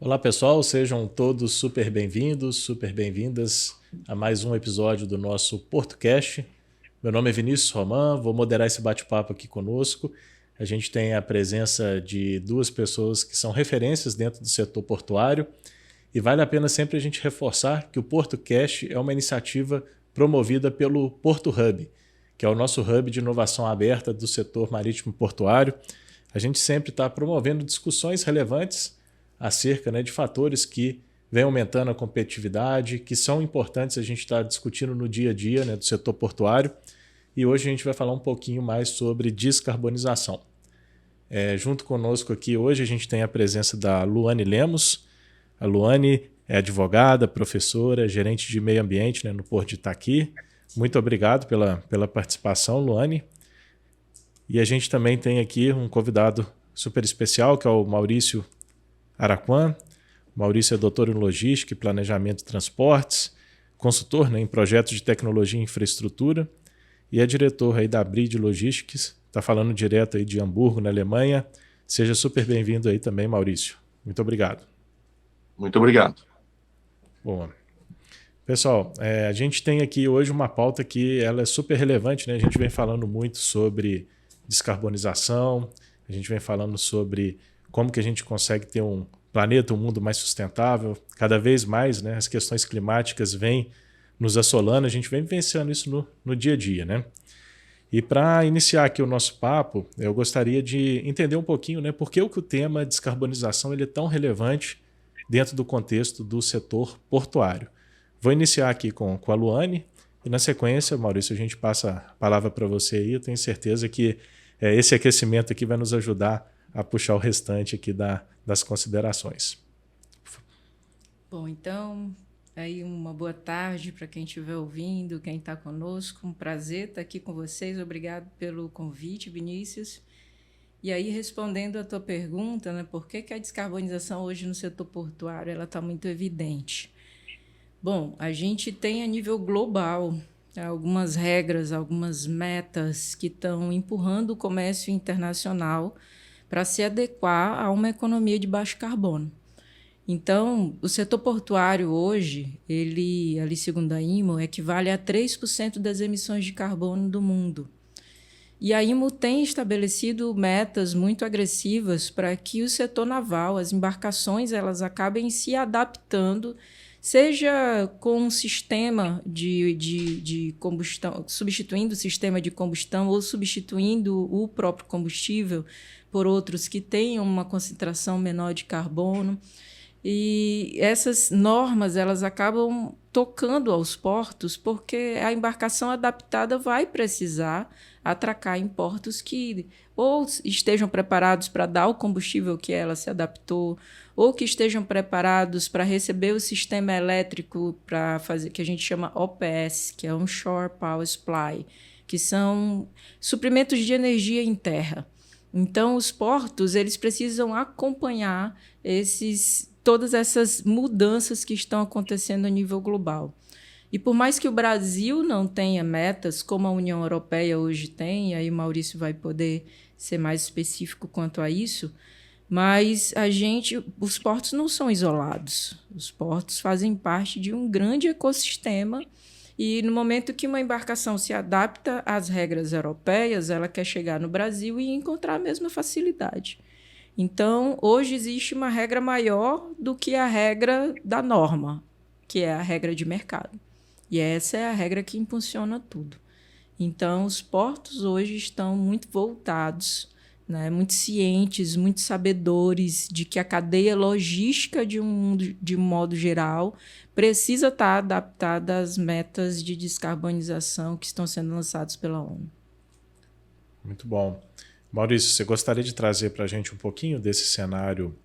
Olá pessoal, sejam todos super bem-vindos, super bem-vindas a mais um episódio do nosso PortoCast. Meu nome é Vinícius Roman, vou moderar esse bate-papo aqui conosco. A gente tem a presença de duas pessoas que são referências dentro do setor portuário e vale a pena sempre a gente reforçar que o PortoCast é uma iniciativa promovida pelo Porto Hub, que é o nosso hub de inovação aberta do setor marítimo portuário. A gente sempre está promovendo discussões relevantes acerca de fatores que vêm aumentando a competitividade, que são importantes a gente estar discutindo no dia a dia do setor portuário. E hoje a gente vai falar um pouquinho mais sobre descarbonização. Junto conosco aqui hoje a gente tem a presença da Luane Lemos. A Luane é advogada, professora, gerente de meio ambiente no Porto de Itaqui. Muito obrigado pela participação, Luane. E a gente também tem aqui um convidado super especial, que é o Maurício Araquan. Maurício é doutor em logística e planejamento de transportes, consultor em projetos de tecnologia e infraestrutura e é diretor aí da Brid Logistics. Está falando direto aí de Hamburgo, na Alemanha. Seja super bem-vindo aí também, Maurício. Muito obrigado. Muito obrigado. Bom, pessoal, a gente tem aqui hoje uma pauta que ela é super relevante, né? A gente vem falando muito sobre descarbonização, a gente vem falando sobre como que a gente consegue ter um planeta, um mundo mais sustentável. Cada vez mais as questões climáticas vêm nos assolando, a gente vem vivenciando isso no dia a dia, né? E para iniciar aqui o nosso papo, eu gostaria de entender um pouquinho por que o tema descarbonização ele é tão relevante dentro do contexto do setor portuário. Vou iniciar aqui com a Luane e na sequência, Maurício, a gente passa a palavra para você aí. Eu tenho certeza que esse aquecimento aqui vai nos ajudar a puxar o restante aqui das considerações. Bom, então, aí uma boa tarde para quem estiver ouvindo, quem está conosco. Um prazer estar aqui com vocês. Obrigado pelo convite, Vinícius. E aí, respondendo a tua pergunta, por que a descarbonização hoje no setor portuário ela está muito evidente? Bom, a gente tem a nível global algumas regras, algumas metas que estão empurrando o comércio internacional para se adequar a uma economia de baixo carbono. Então, o setor portuário hoje, ele, ali segundo a IMO, equivale a 3% das emissões de carbono do mundo. E a IMO tem estabelecido metas muito agressivas para que o setor naval, as embarcações, elas acabem se adaptando, seja com um sistema de combustão, substituindo o sistema de combustão ou substituindo o próprio combustível por outros que tenham uma concentração menor de carbono. E essas normas elas acabam tocando aos portos porque a embarcação adaptada vai precisar atracar em portos que ou estejam preparados para dar o combustível que ela se adaptou, ou que estejam preparados para receber o sistema elétrico para fazer, que a gente chama OPS, que é Onshore Power Supply, que são suprimentos de energia em terra. Então, os portos eles precisam acompanhar todas essas mudanças que estão acontecendo a nível global. E por mais que o Brasil não tenha metas, como a União Europeia hoje tem, e aí o Maurício vai poder ser mais específico quanto a isso, mas os portos não são isolados. Os portos fazem parte de um grande ecossistema e no momento que uma embarcação se adapta às regras europeias, ela quer chegar no Brasil e encontrar a mesma facilidade. Então, hoje existe uma regra maior do que a regra da norma, que é a regra de mercado. E essa é a regra que impulsiona tudo. Então, os portos hoje estão muito voltados, muito cientes, muito sabedores de que a cadeia logística de um modo geral precisa estar adaptada às metas de descarbonização que estão sendo lançadas pela ONU. Muito bom. Maurício, você gostaria de trazer para a gente um pouquinho desse cenário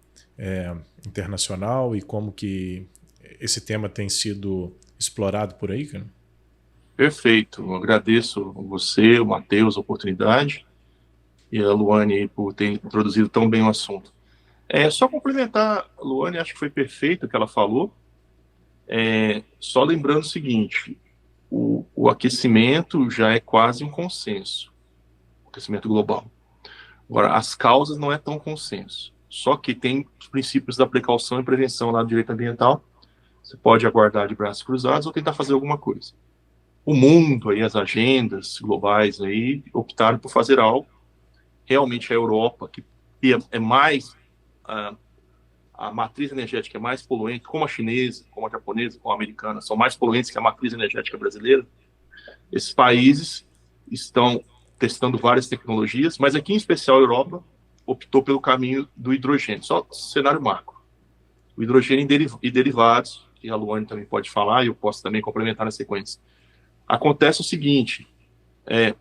internacional e como que esse tema tem sido explorado por aí, cara? Perfeito. Eu agradeço você, o Matheus, a oportunidade e a Luane por ter introduzido tão bem o assunto. Só complementar, a Luane, acho que foi perfeito o que ela falou. Só lembrando o seguinte, o aquecimento já é quase um consenso, o aquecimento global. Agora, as causas não é tão consenso. Só que tem os princípios da precaução e prevenção lá do direito ambiental. Você pode aguardar de braços cruzados ou tentar fazer alguma coisa. O mundo, aí, as agendas globais aí, optaram por fazer algo. Realmente a Europa, que é mais... a matriz energética é mais poluente, como a chinesa, como a japonesa, como a americana, são mais poluentes que a matriz energética brasileira. Esses países estão testando várias tecnologias, mas aqui em especial a Europa optou pelo caminho do hidrogênio, só cenário macro. O hidrogênio e derivados, que a Luane também pode falar, e eu posso também complementar na sequência. Acontece o seguinte,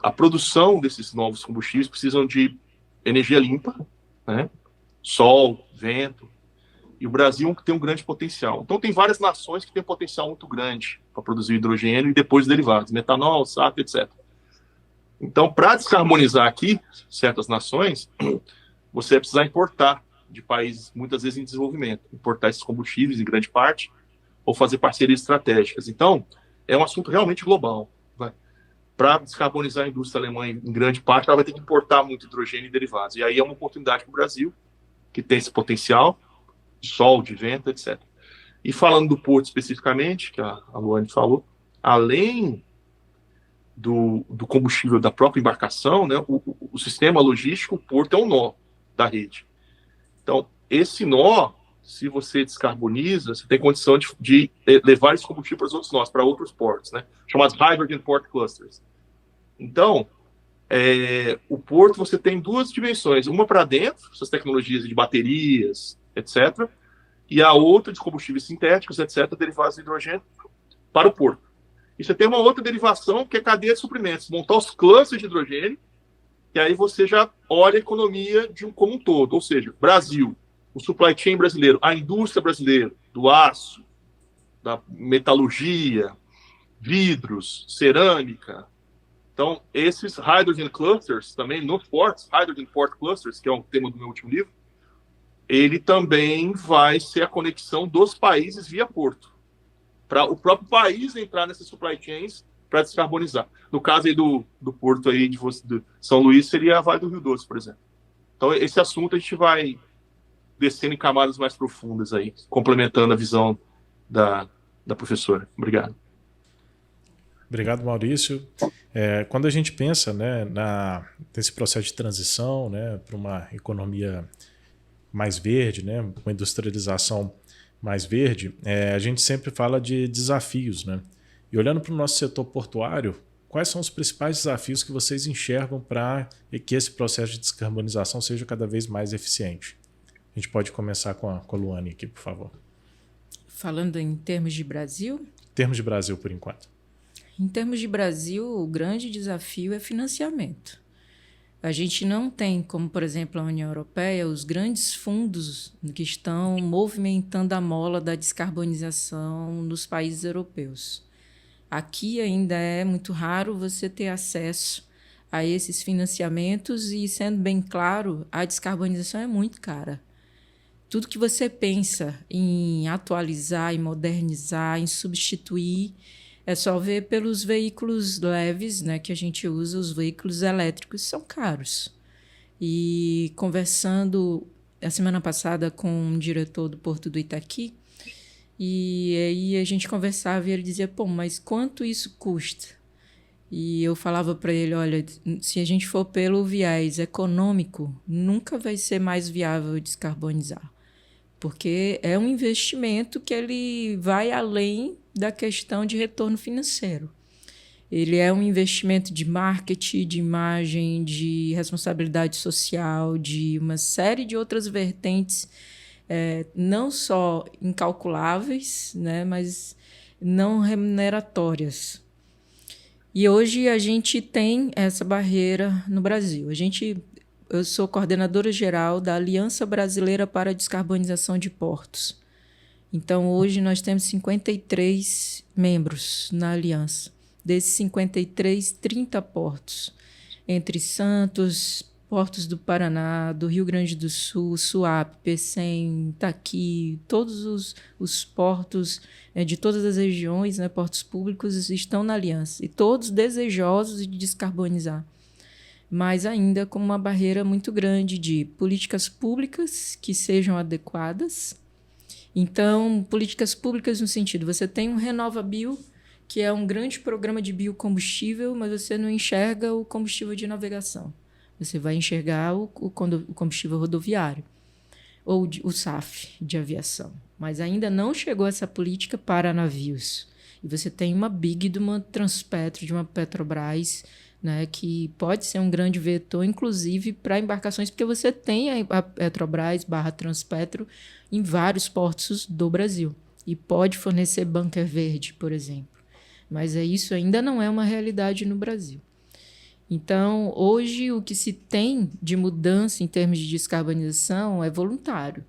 a produção desses novos combustíveis precisam de energia limpa, né? Sol, vento, e o Brasil tem um grande potencial. Então, tem várias nações que têm um potencial muito grande para produzir hidrogênio e depois derivados, metanol, SAF, etc. Então, para descarbonizar aqui certas nações, você vai precisar importar de países, muitas vezes em desenvolvimento, importar esses combustíveis em grande parte, ou fazer parcerias estratégicas. Então, é um assunto realmente global. Para descarbonizar a indústria alemã em grande parte, ela vai ter que importar muito hidrogênio e derivados. E aí é uma oportunidade para o Brasil, que tem esse potencial, de sol, de vento, etc. E falando do porto especificamente, que a Luane falou, além do combustível da própria embarcação, né, o sistema logístico, o porto é um nó da rede. Então, esse nó, se você descarboniza, você tem condição de levar esse combustível para os outros nós, para outros portos, né, chamados Hydrogen Port Clusters. Então, o porto você tem duas dimensões, uma para dentro, essas tecnologias de baterias, etc., e a outra de combustíveis sintéticos, etc., derivados de hidrogênio, para o porto. E você tem uma outra derivação, que é a cadeia de suprimentos, montar os clusters de hidrogênio, e aí você já olha a economia como um todo, ou seja, Brasil, o supply chain brasileiro, a indústria brasileira, do aço, da metalurgia, vidros, cerâmica. Então, esses hydrogen clusters, também nos portos, hydrogen port clusters, que é o tema do meu último livro, ele também vai ser a conexão dos países via porto, para o próprio país entrar nessas supply chains para descarbonizar. No caso aí do porto aí de São Luís, seria a Vale do Rio Doce, por exemplo. Então, esse assunto a gente vai descendo em camadas mais profundas aí, complementando a visão da professora. Obrigado. Obrigado, Maurício. Quando a gente pensa, né, nesse processo de transição, né, para uma economia mais verde, né, uma industrialização mais verde, a gente sempre fala de desafios, né? E olhando para o nosso setor portuário, quais são os principais desafios que vocês enxergam para que esse processo de descarbonização seja cada vez mais eficiente? A gente pode começar com a Luane aqui, por favor. Falando em termos de Brasil? Em termos de Brasil, por enquanto. Em termos de Brasil, o grande desafio é financiamento. A gente não tem, como, por exemplo, a União Europeia, os grandes fundos que estão movimentando a mola da descarbonização nos países europeus. Aqui ainda é muito raro você ter acesso a esses financiamentos e, sendo bem claro, a descarbonização é muito cara. Tudo que você pensa em atualizar, em modernizar, em substituir, é só ver pelos veículos leves, né, que a gente usa, os veículos elétricos são caros. E conversando a semana passada com um diretor do Porto do Itaqui, e aí a gente conversava e ele dizia, pô, mas quanto isso custa? E eu falava para ele, olha, se a gente for pelo viés econômico, nunca vai ser mais viável descarbonizar, porque é um investimento que ele vai além da questão de retorno financeiro. Ele é um investimento de marketing, de imagem, de responsabilidade social, de uma série de outras vertentes, não só incalculáveis, né, mas não remuneratórias. E hoje a gente tem essa barreira no Brasil. Eu sou coordenadora geral da Aliança Brasileira para a Descarbonização de Portos. Então, hoje nós temos 53 membros na aliança. Desses 53, 30 portos. Entre Santos, portos do Paraná, do Rio Grande do Sul, Suape, Pecém, Itaqui, todos os portos de todas as regiões, né, portos públicos, estão na aliança. E todos desejosos de descarbonizar. mas ainda com uma barreira muito grande de políticas públicas que sejam adequadas. Então, políticas públicas no sentido, você tem um RenovaBio, que é um grande programa de biocombustível, mas você não enxerga o combustível de navegação. Você vai enxergar o combustível rodoviário, ou o SAF de aviação. Mas ainda não chegou essa política para navios. E você tem uma big de uma Transpetro, de uma Petrobras, né, que pode ser um grande vetor, inclusive, para embarcações, porque você tem a Petrobras / Transpetro em vários portos do Brasil. E pode fornecer bunker verde, por exemplo. Mas isso ainda não é uma realidade no Brasil. Então, hoje, o que se tem de mudança em termos de descarbonização é voluntário,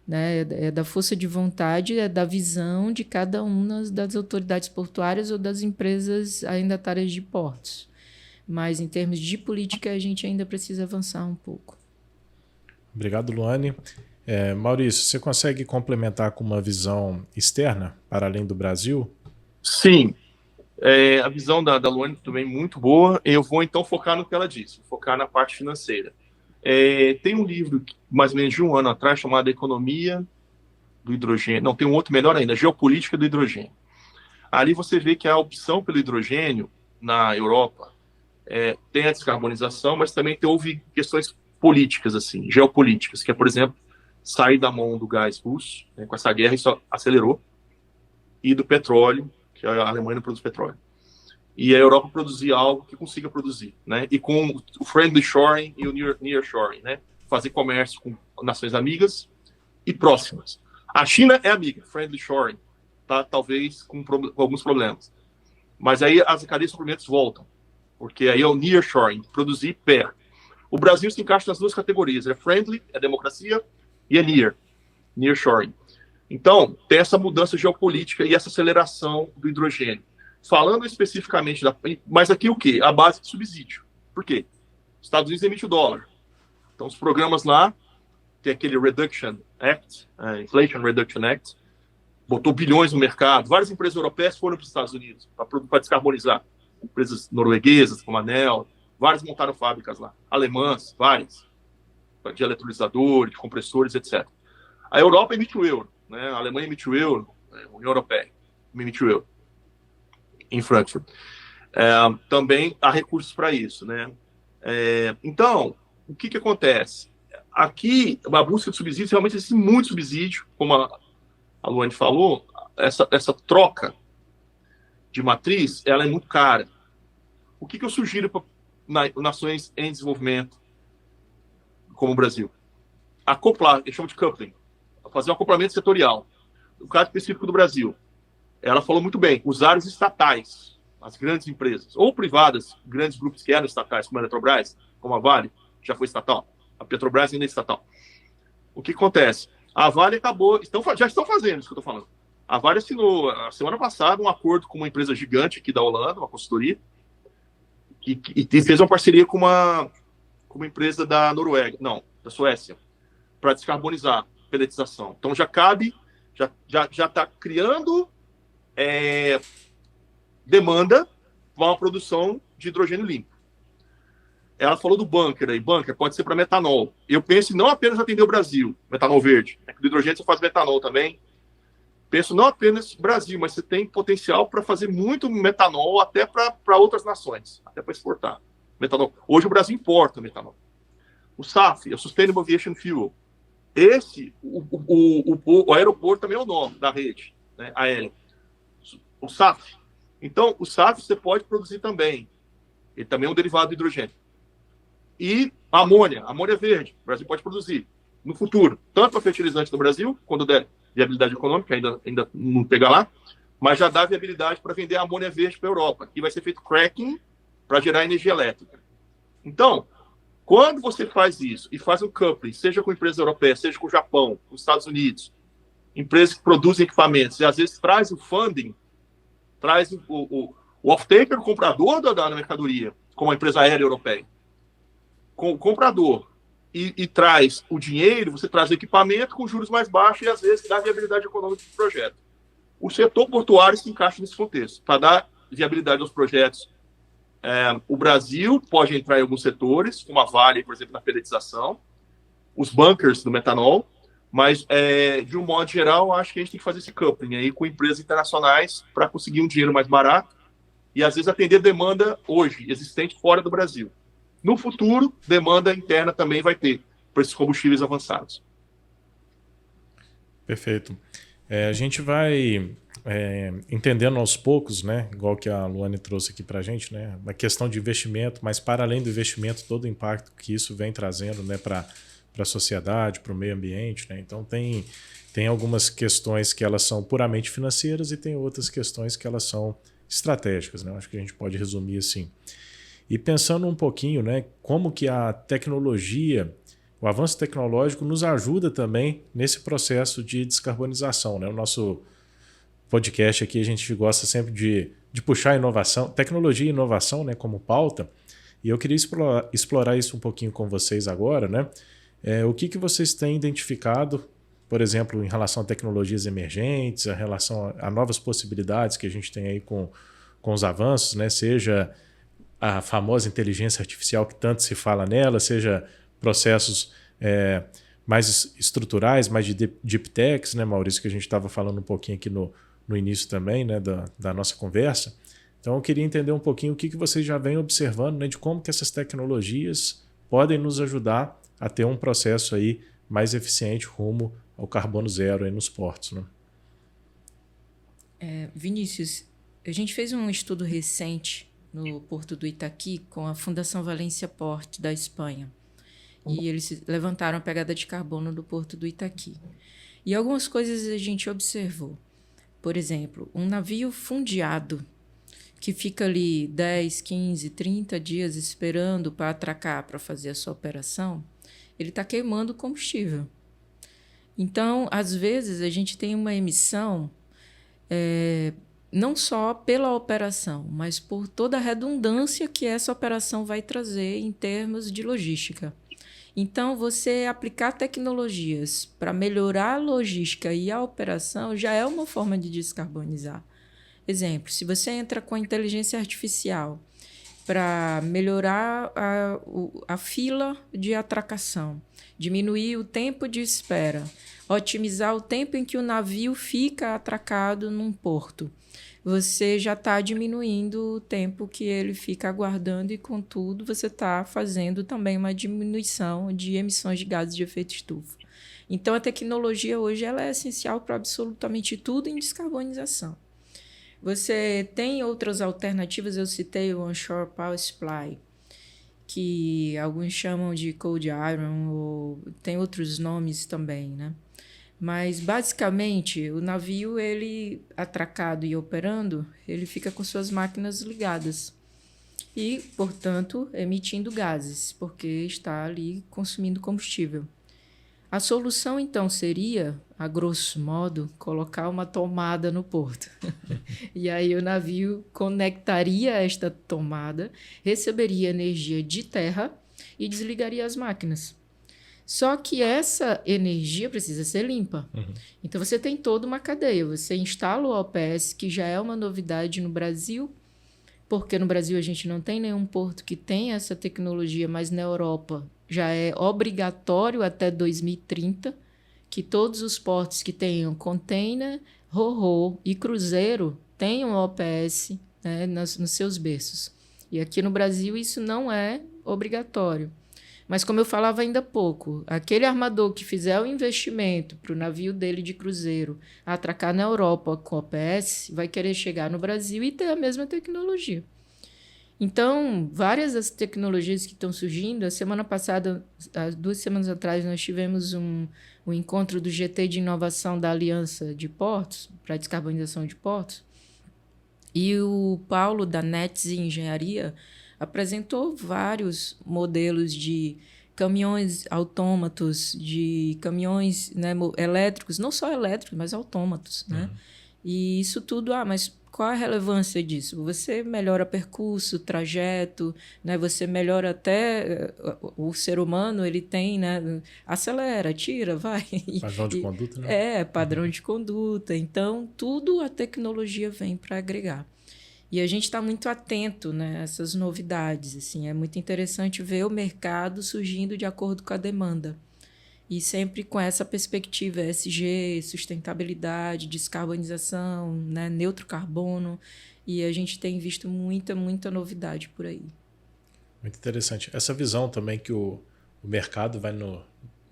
né? É da força de vontade, é da visão de cada uma das autoridades portuárias ou das empresas arrendatárias de portos. Mas, em termos de política, a gente ainda precisa avançar um pouco. Obrigado, Luane. Maurício, você consegue complementar com uma visão externa, para além do Brasil? Sim. A visão da Luane também muito boa. Eu vou, então, focar no que ela disse, focar na parte financeira. Tem um livro, mais ou menos de um ano atrás, chamado Economia do Hidrogênio. Não, tem um outro melhor ainda, Geopolítica do Hidrogênio. Ali você vê que a opção pelo hidrogênio na Europa tem a descarbonização, mas também houve questões políticas, assim, geopolíticas, que é, por exemplo, sair da mão do gás russo, né, com essa guerra isso acelerou, e do petróleo, que a Alemanha não produz petróleo. E a Europa produzir algo que consiga produzir, né? E com o friendly shoring e o near shoring, né? Fazer comércio com nações amigas e próximas. A China é amiga, friendly shoring, tá? Talvez com alguns problemas. Mas aí as cadeias de suprimentos voltam, porque aí é o near shoring, produzir perto. O Brasil se encaixa nas duas categorias, é friendly, é democracia, e é near shoring. Então, tem essa mudança geopolítica e essa aceleração do hidrogênio. Falando especificamente mas aqui o quê? A base de subsídio. Por quê? Os Estados Unidos emitem o dólar. Então, os programas lá, tem aquele Reduction Act, Inflation Reduction Act, botou bilhões no mercado. Várias empresas europeias foram para os Estados Unidos para descarbonizar. Empresas norueguesas, como a Enel, várias montaram fábricas lá. Alemãs, várias. De eletrolisadores, de compressores, etc. A Europa emite o euro. Né? A Alemanha emite o euro, a União Europeia emite o euro. Em Frankfurt. Também há recursos para isso, né? Então, o que acontece? Aqui, a busca de subsídios, realmente existe muito subsídio, como a Luane falou, essa troca de matriz, ela é muito cara. O que eu sugiro para nações em desenvolvimento, como o Brasil? Acoplar, eles chamam de coupling, fazer um acoplamento setorial. No caso específico do Brasil, ela falou muito bem, usar os estatais, as grandes empresas, ou privadas, grandes grupos que eram estatais, como a Eletrobras, como a Vale, já foi estatal, a Petrobras ainda é estatal. O que acontece? A Vale acabou, já estão fazendo isso que eu estou falando. A Vale assinou, a semana passada, um acordo com uma empresa gigante aqui da Holanda, uma consultoria, e fez uma parceria com uma empresa da Noruega, não, da Suécia, para descarbonizar, peletização. Então já cabe, já está criando demanda para uma produção de hidrogênio limpo. Ela falou do bunker aí. Bunker pode ser para metanol. Eu penso em não apenas atender o Brasil, metanol verde. Do hidrogênio você faz metanol também. Penso não apenas no Brasil, mas você tem potencial para fazer muito metanol até para outras nações, até para exportar metanol. Hoje o Brasil importa metanol. O SAF, é o Sustainable Aviation Fuel. O aeroporto também é o nome da rede, né, aérea. O SAF. Então, o SAF você pode produzir também. Ele também é um derivado do hidrogênio. E a amônia verde, o Brasil pode produzir no futuro, tanto para fertilizante no Brasil, quando der viabilidade econômica, ainda não pegar lá, mas já dá viabilidade para vender a amônia verde para a Europa, e vai ser feito cracking para gerar energia elétrica. Então, quando você faz isso e faz um coupling, seja com empresas europeias, seja com o Japão, com os Estados Unidos, empresas que produzem equipamentos, e às vezes traz o funding, traz o off-taker, o comprador da mercadoria, como a empresa aérea europeia, com o comprador, e traz o dinheiro, você traz o equipamento com juros mais baixos e às vezes dá viabilidade econômica do projeto. O setor portuário se encaixa nesse contexto, para dar viabilidade aos projetos O Brasil pode entrar em alguns setores, como a Vale, por exemplo, na peletização, os bunkers do metanol, mas, de um modo geral, acho que a gente tem que fazer esse coupling aí com empresas internacionais para conseguir um dinheiro mais barato e, às vezes, atender demanda hoje, existente fora do Brasil. No futuro, demanda interna também vai ter para esses combustíveis avançados. Perfeito. A gente vai entendendo aos poucos, né, igual que a Luane trouxe aqui para a gente, né, uma questão de investimento, mas para além do investimento, todo o impacto que isso vem trazendo, né, para a sociedade, para o meio ambiente. Né? Então, tem algumas questões que elas são puramente financeiras e tem outras questões que elas são estratégicas. Né? Acho que a gente pode resumir assim. E pensando um pouquinho, né, como que a tecnologia, o avanço tecnológico nos ajuda também nesse processo de descarbonização. Né? O nosso podcast aqui, a gente gosta sempre de puxar inovação, tecnologia e inovação, né, como pauta. E eu queria explorar isso um pouquinho com vocês agora. Né? O que vocês têm identificado, por exemplo, em relação a tecnologias emergentes, em relação a novas possibilidades que a gente tem aí com os avanços, né? Seja a famosa inteligência artificial que tanto se fala nela, seja processos mais estruturais, mais de deep techs, né, Maurício, que a gente estava falando um pouquinho aqui no início também, né, da nossa conversa. Então eu queria entender um pouquinho o que vocês já vêm observando, né, de como que essas tecnologias podem nos ajudar a ter um processo aí mais eficiente rumo ao carbono zero aí nos portos. Né? Vinícius, a gente fez um estudo recente no Porto do Itaqui com a Fundação Valência Port da Espanha. E eles levantaram a pegada de carbono do Porto do Itaqui. E algumas coisas a gente observou. Por exemplo, um navio fundeado que fica ali 10, 15, 30 dias esperando para atracar, para fazer a sua operação, ele está queimando combustível. Então, às vezes, a gente tem uma emissão não só pela operação, mas por toda a redundância que essa operação vai trazer em termos de logística. Então, você aplicar tecnologias para melhorar a logística e a operação já é uma forma de descarbonizar. Exemplo, se você entra com a inteligência artificial para melhorar a fila de atracação, diminuir o tempo de espera, otimizar o tempo em que o navio fica atracado num porto, você já está diminuindo o tempo que ele fica aguardando e, contudo, você está fazendo também uma diminuição de emissões de gases de efeito estufa. Então, a tecnologia hoje ela é essencial para absolutamente tudo em descarbonização. Você tem outras alternativas, eu citei o Onshore Power Supply, que alguns chamam de Cold Iron, ou tem outros nomes também, né? Mas, basicamente, o navio, ele atracado e operando, ele fica com suas máquinas ligadas e, portanto, emitindo gases, porque está ali consumindo combustível. A solução, então, seria, a grosso modo, colocar uma tomada no porto. E aí o navio conectaria esta tomada, receberia energia de terra e desligaria as máquinas. Só que essa energia precisa ser limpa. Uhum. Então, você tem toda uma cadeia. Você instala o OPS, que já é uma novidade no Brasil, porque no Brasil a gente não tem nenhum porto que tenha essa tecnologia, mas na Europa já é obrigatório até 2030 que todos os portos que tenham container, ro-ro e cruzeiro tenham OPS, né, nos seus berços. E aqui no Brasil isso não é obrigatório. Mas, como eu falava ainda há pouco, aquele armador que fizer o investimento para o navio dele de cruzeiro atracar na Europa com OPS, vai querer chegar no Brasil e ter a mesma tecnologia. Então, várias das tecnologias que estão surgindo, a semana passada, 2 semanas atrás, nós tivemos um encontro do GT de Inovação da Aliança de Portos, para a descarbonização de portos, e o Paulo, da Nets Engenharia, apresentou vários modelos de caminhões autômatos, de caminhões, né, elétricos, não só elétricos, mas autômatos. Né? E isso tudo, mas qual a relevância disso? Você melhora percurso, trajeto, né? Você melhora até o ser humano, ele tem, né? Acelera, tira, vai. Padrão de conduta, né? Padrão de conduta. Então, tudo a tecnologia vem para agregar. E a gente está muito atento, né, a essas novidades. Assim, é muito interessante ver o mercado surgindo de acordo com a demanda. E sempre com essa perspectiva ESG, sustentabilidade, descarbonização, né, neutro carbono. E a gente tem visto muita novidade por aí. Muito interessante. Essa visão também que o mercado vai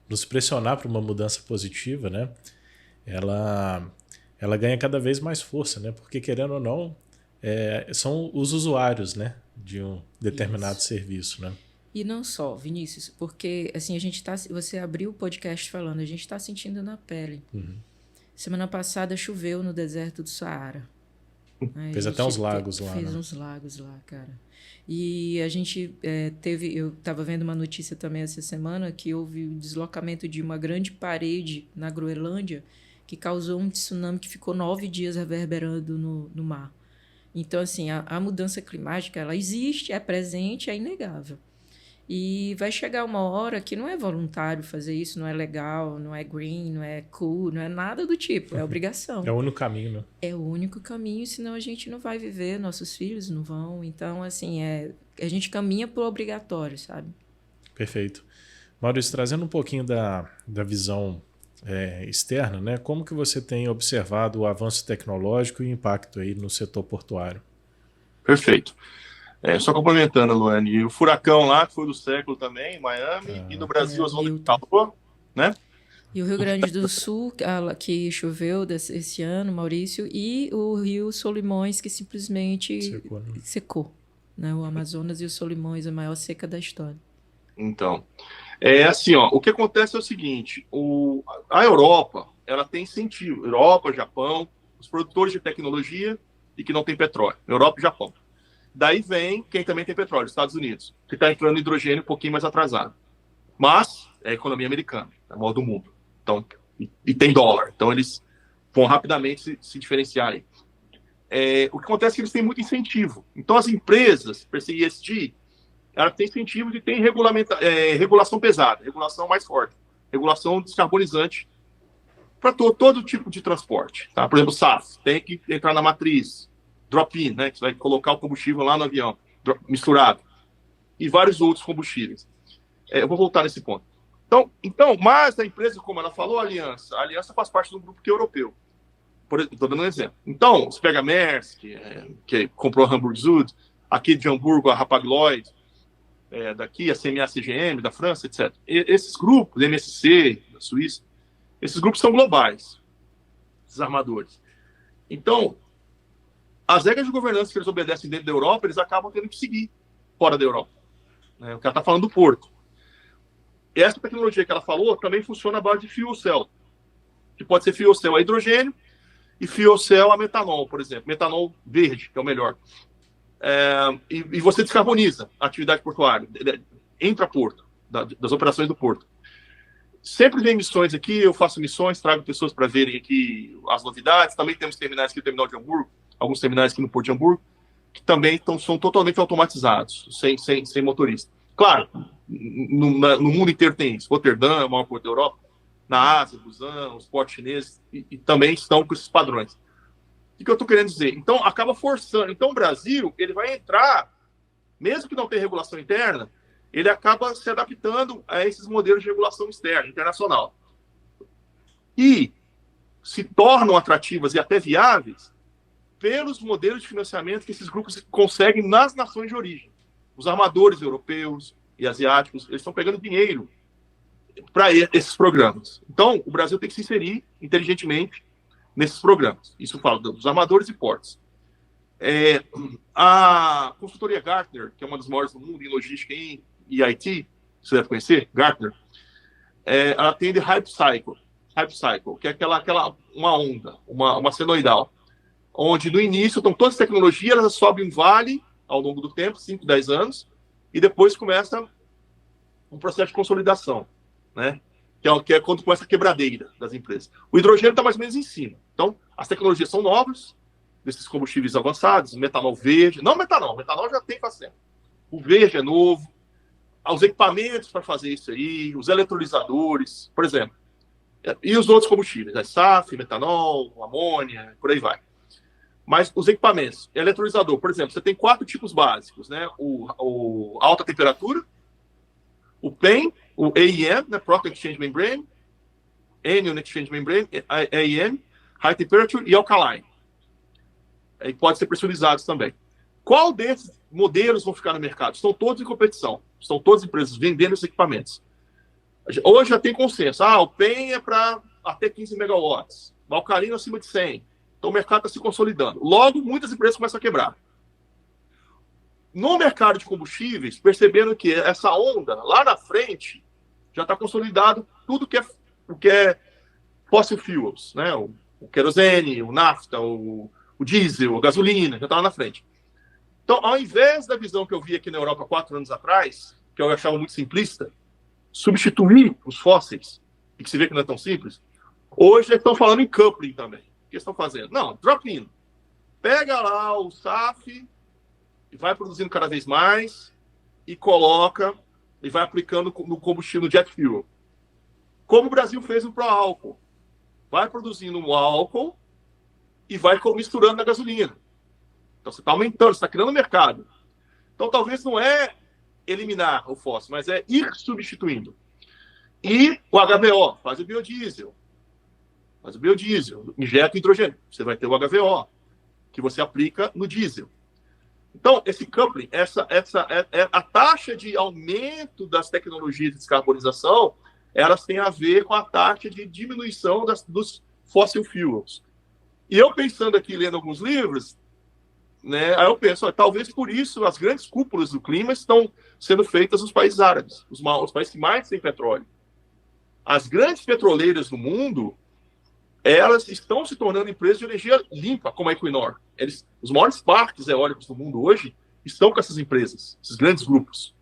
nos pressionar para uma mudança positiva, né? Ela ganha cada vez mais força, né? Porque, querendo ou não, são os usuários, né, de um determinado serviço, né? E não só, Vinícius, porque assim, você abriu o podcast falando, a gente está sentindo na pele. Semana passada choveu no deserto do Saara. Fez até uns lagos lá. Fez uns lagos lá, cara. E a gente eu estava vendo uma notícia também essa semana que houve o deslocamento de uma grande parede na Groenlândia que causou um tsunami que ficou 9 dias reverberando no mar. Então, assim, a mudança climática, ela existe, é presente, é inegável. E vai chegar uma hora que não é voluntário fazer isso, não é legal, não é green, não é cool, não é nada do tipo, é obrigação. É o único caminho, né? É o único caminho, senão a gente não vai viver, nossos filhos não vão. Então, assim, a gente caminha para o obrigatório, sabe? Perfeito. Maurício, trazendo um pouquinho da visão externa, né? Como que você tem observado o avanço tecnológico e o impacto aí no setor portuário? Perfeito. Só complementando, Luane, o furacão lá, que foi do século também, em Miami, e no Brasil as ondas de calor, né? E o Rio Grande do Sul, que choveu esse ano, Maurício, e o Rio Solimões, que simplesmente secou, né? O Amazonas e o Solimões, a maior seca da história. Então, assim, ó, o que acontece é o seguinte, a Europa, ela tem incentivo, Europa, Japão, os produtores de tecnologia e que não tem petróleo, Europa e Japão. Daí vem quem também tem petróleo, Estados Unidos, que está entrando em hidrogênio um pouquinho mais atrasado. Mas é a economia americana, é a maior do mundo. Então, e tem dólar. Então, eles vão rapidamente se diferenciar aí. O que acontece é que eles têm muito incentivo. Então, as empresas, para esse ESG, elas têm incentivo de ter regulação pesada, regulação mais forte, regulação descarbonizante para todo tipo de transporte. Tá? Por exemplo, SAF, tem que entrar na matriz, drop-in, né, que você vai colocar o combustível lá no avião, misturado, e vários outros combustíveis. Eu vou voltar nesse ponto. Então, mas a empresa, como ela falou, a Aliança faz parte do grupo europeu. Estou dando um exemplo. Então, você pega a Maersk, que comprou a Hamburg Süd, aqui de Hamburgo, a Hapag-Lloyd, daqui a CMA-CGM, da França, etc. Esses grupos, MSC, da Suíça, esses grupos são globais, esses armadores. Então, as regras de governança que eles obedecem dentro da Europa, eles acabam tendo que seguir fora da Europa. O cara está falando do porto. Essa tecnologia que ela falou também funciona à base de fuel cell, que pode ser fuel cell a hidrogênio e fuel cell a metanol, por exemplo. Metanol verde, que é o melhor. E você descarboniza a atividade portuária, entra a porto, das operações do porto. Sempre vem missões aqui, eu faço missões, trago pessoas para verem aqui as novidades. Também temos terminais aqui no terminal de Hamburgo, alguns terminais aqui no Porto de Hamburgo, que também são totalmente automatizados, sem motorista. Claro, no mundo inteiro tem isso. Roterdã é o maior porto da Europa, na Ásia, Busan, os portos chineses, e também estão com esses padrões. O que eu estou querendo dizer? Então, acaba forçando. Então, o Brasil, ele vai entrar, mesmo que não tenha regulação interna, ele acaba se adaptando a esses modelos de regulação externa, internacional. E se tornam atrativas e até viáveis pelos modelos de financiamento que esses grupos conseguem nas nações de origem. Os armadores europeus e asiáticos, eles estão pegando dinheiro para esses programas. Então, o Brasil tem que se inserir inteligentemente nesses programas. Isso fala dos armadores e portos. A consultoria Gartner, que é uma das maiores do mundo em logística e IT, você deve conhecer, Gartner, ela tem de Hype Cycle, que é uma onda, uma senoidal, onde no início estão todas as tecnologias, elas sobem um vale ao longo do tempo, 5, 10 anos, e depois começa um processo de consolidação, né? Que é quando começa a quebradeira das empresas. O hidrogênio está mais ou menos em cima. Então, as tecnologias são novas, desses combustíveis avançados, metanol verde, não metanol já tem faz tempo. O verde é novo, os equipamentos para fazer isso aí, os eletrolisadores, por exemplo, e os outros combustíveis, SAF, metanol, amônia, por aí vai. Mas os equipamentos, eletrolisador, por exemplo, você tem 4 tipos básicos, né? O alta temperatura, o PEM, o AEM, né? Proton Exchange Membrane, Anion Exchange Membrane, AEM, High Temperature e Alkaline. E pode ser pressurizados também. Qual desses modelos vão ficar no mercado? Estão todos em competição. Estão todas as empresas vendendo esses equipamentos. Hoje já tem consenso. O PEM é para até 15 megawatts. O Alkaline acima de 100. Então o mercado está se consolidando. Logo, muitas empresas começam a quebrar. No mercado de combustíveis, percebendo que essa onda, lá na frente, já está consolidado tudo o que é fossil fuels, né? O querosene, o nafta, o diesel, a gasolina, já está lá na frente. Então, ao invés da visão que eu vi aqui na Europa 4 anos atrás, que eu achava muito simplista, substituir os fósseis, e que se vê que não é tão simples, hoje eles estão falando em coupling também. O que eles estão fazendo? Não, drop-in. Pega lá o SAF e vai produzindo cada vez mais e coloca e vai aplicando no combustível, no jet fuel. Como o Brasil fez no pró-álcool. Vai produzindo um álcool e vai misturando na gasolina. Então você está aumentando, você está criando mercado. Então talvez não é eliminar o fóssil, mas é ir substituindo. E o HVO, faz o biodiesel. Injeta hidrogênio. Você vai ter o HVO, que você aplica no diesel. Então, esse coupling, a taxa de aumento das tecnologias de descarbonização, elas têm a ver com a taxa de diminuição dos fossil fuels. E eu pensando aqui, lendo alguns livros, né, aí eu penso, talvez por isso as grandes cúpulas do clima estão sendo feitas nos países árabes, os países que mais têm petróleo. As grandes petroleiras no mundo, elas estão se tornando empresas de energia limpa, como a Equinor. Os maiores parques eólicos do mundo hoje estão com essas empresas, esses grandes grupos,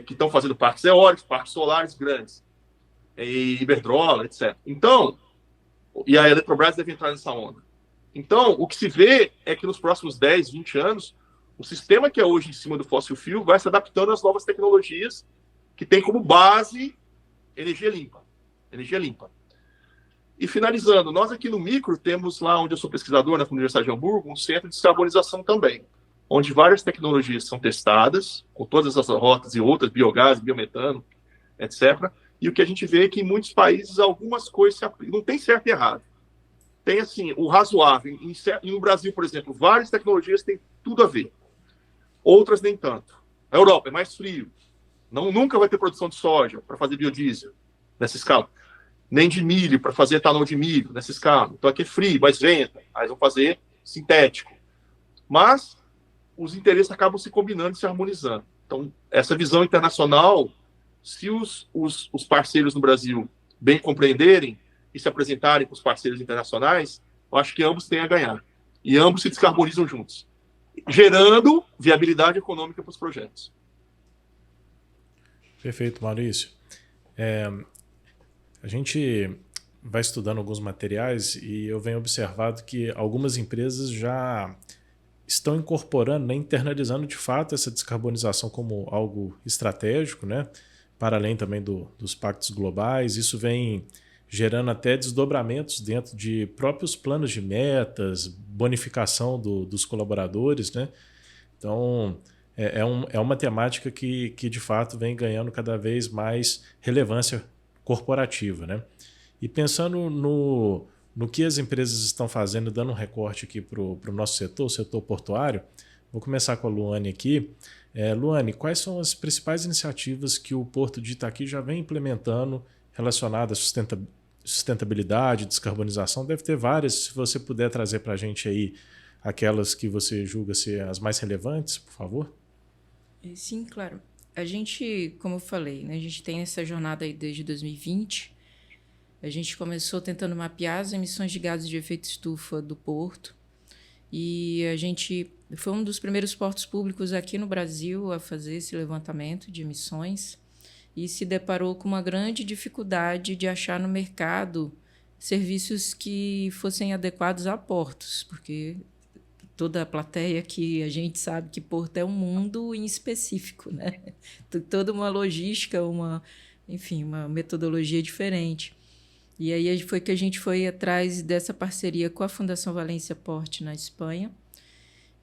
que estão fazendo parques eólicos, parques solares grandes, Iberdrola, etc. Então, e a Eletrobras deve entrar nessa onda. Então, o que se vê é que nos próximos 10, 20 anos, o sistema que é hoje em cima do fossil fuel vai se adaptando às novas tecnologias que tem como base energia limpa. Energia limpa. E finalizando, nós aqui no Micro temos lá onde eu sou pesquisador, na Universidade de Hamburgo, um centro de descarbonização também, onde várias tecnologias são testadas, com todas as rotas e outras, biogás, biometano, etc. E o que a gente vê é que em muitos países algumas coisas se aplicam. Não tem certo e errado. Tem, assim, o razoável. E no Brasil, por exemplo, várias tecnologias têm tudo a ver. Outras nem tanto. A Europa é mais frio. Nunca vai ter produção de soja para fazer biodiesel nessa escala. Nem de milho, para fazer etanol de milho, nessa escala. Então aqui é frio, mas venta. Aí vão fazer sintético. Mas os interesses acabam se combinando e se harmonizando. Então, essa visão internacional, se os parceiros no Brasil bem compreenderem e se apresentarem com os parceiros internacionais, eu acho que ambos têm a ganhar. E ambos se descarbonizam juntos, gerando viabilidade econômica para os projetos. Perfeito, Maurício. A gente vai estudando alguns materiais e eu venho observado que algumas empresas já estão incorporando, né, internalizando de fato essa descarbonização como algo estratégico, né, para além também dos pactos globais. Isso vem gerando até desdobramentos dentro de próprios planos de metas, bonificação dos colaboradores, né? Então, é uma temática que de fato vem ganhando cada vez mais relevância corporativa, né? E pensando no que as empresas estão fazendo, dando um recorte aqui para o nosso setor, o setor portuário, vou começar com a Luane aqui. Luane, quais são as principais iniciativas que o Porto de Itaqui já vem implementando relacionadas à sustentabilidade, descarbonização? Deve ter várias, se você puder trazer para a gente aí aquelas que você julga ser as mais relevantes, por favor. Sim, claro. A gente, como eu falei, né, a gente tem essa jornada aí desde 2020. A gente começou tentando mapear as emissões de gases de efeito estufa do porto. E a gente foi um dos primeiros portos públicos aqui no Brasil a fazer esse levantamento de emissões e se deparou com uma grande dificuldade de achar no mercado serviços que fossem adequados a portos, porque toda a plateia aqui, a gente sabe que porto é um mundo em específico, né? Toda uma logística, uma metodologia diferente. E aí foi que a gente foi atrás dessa parceria com a Fundação Valência Port na Espanha.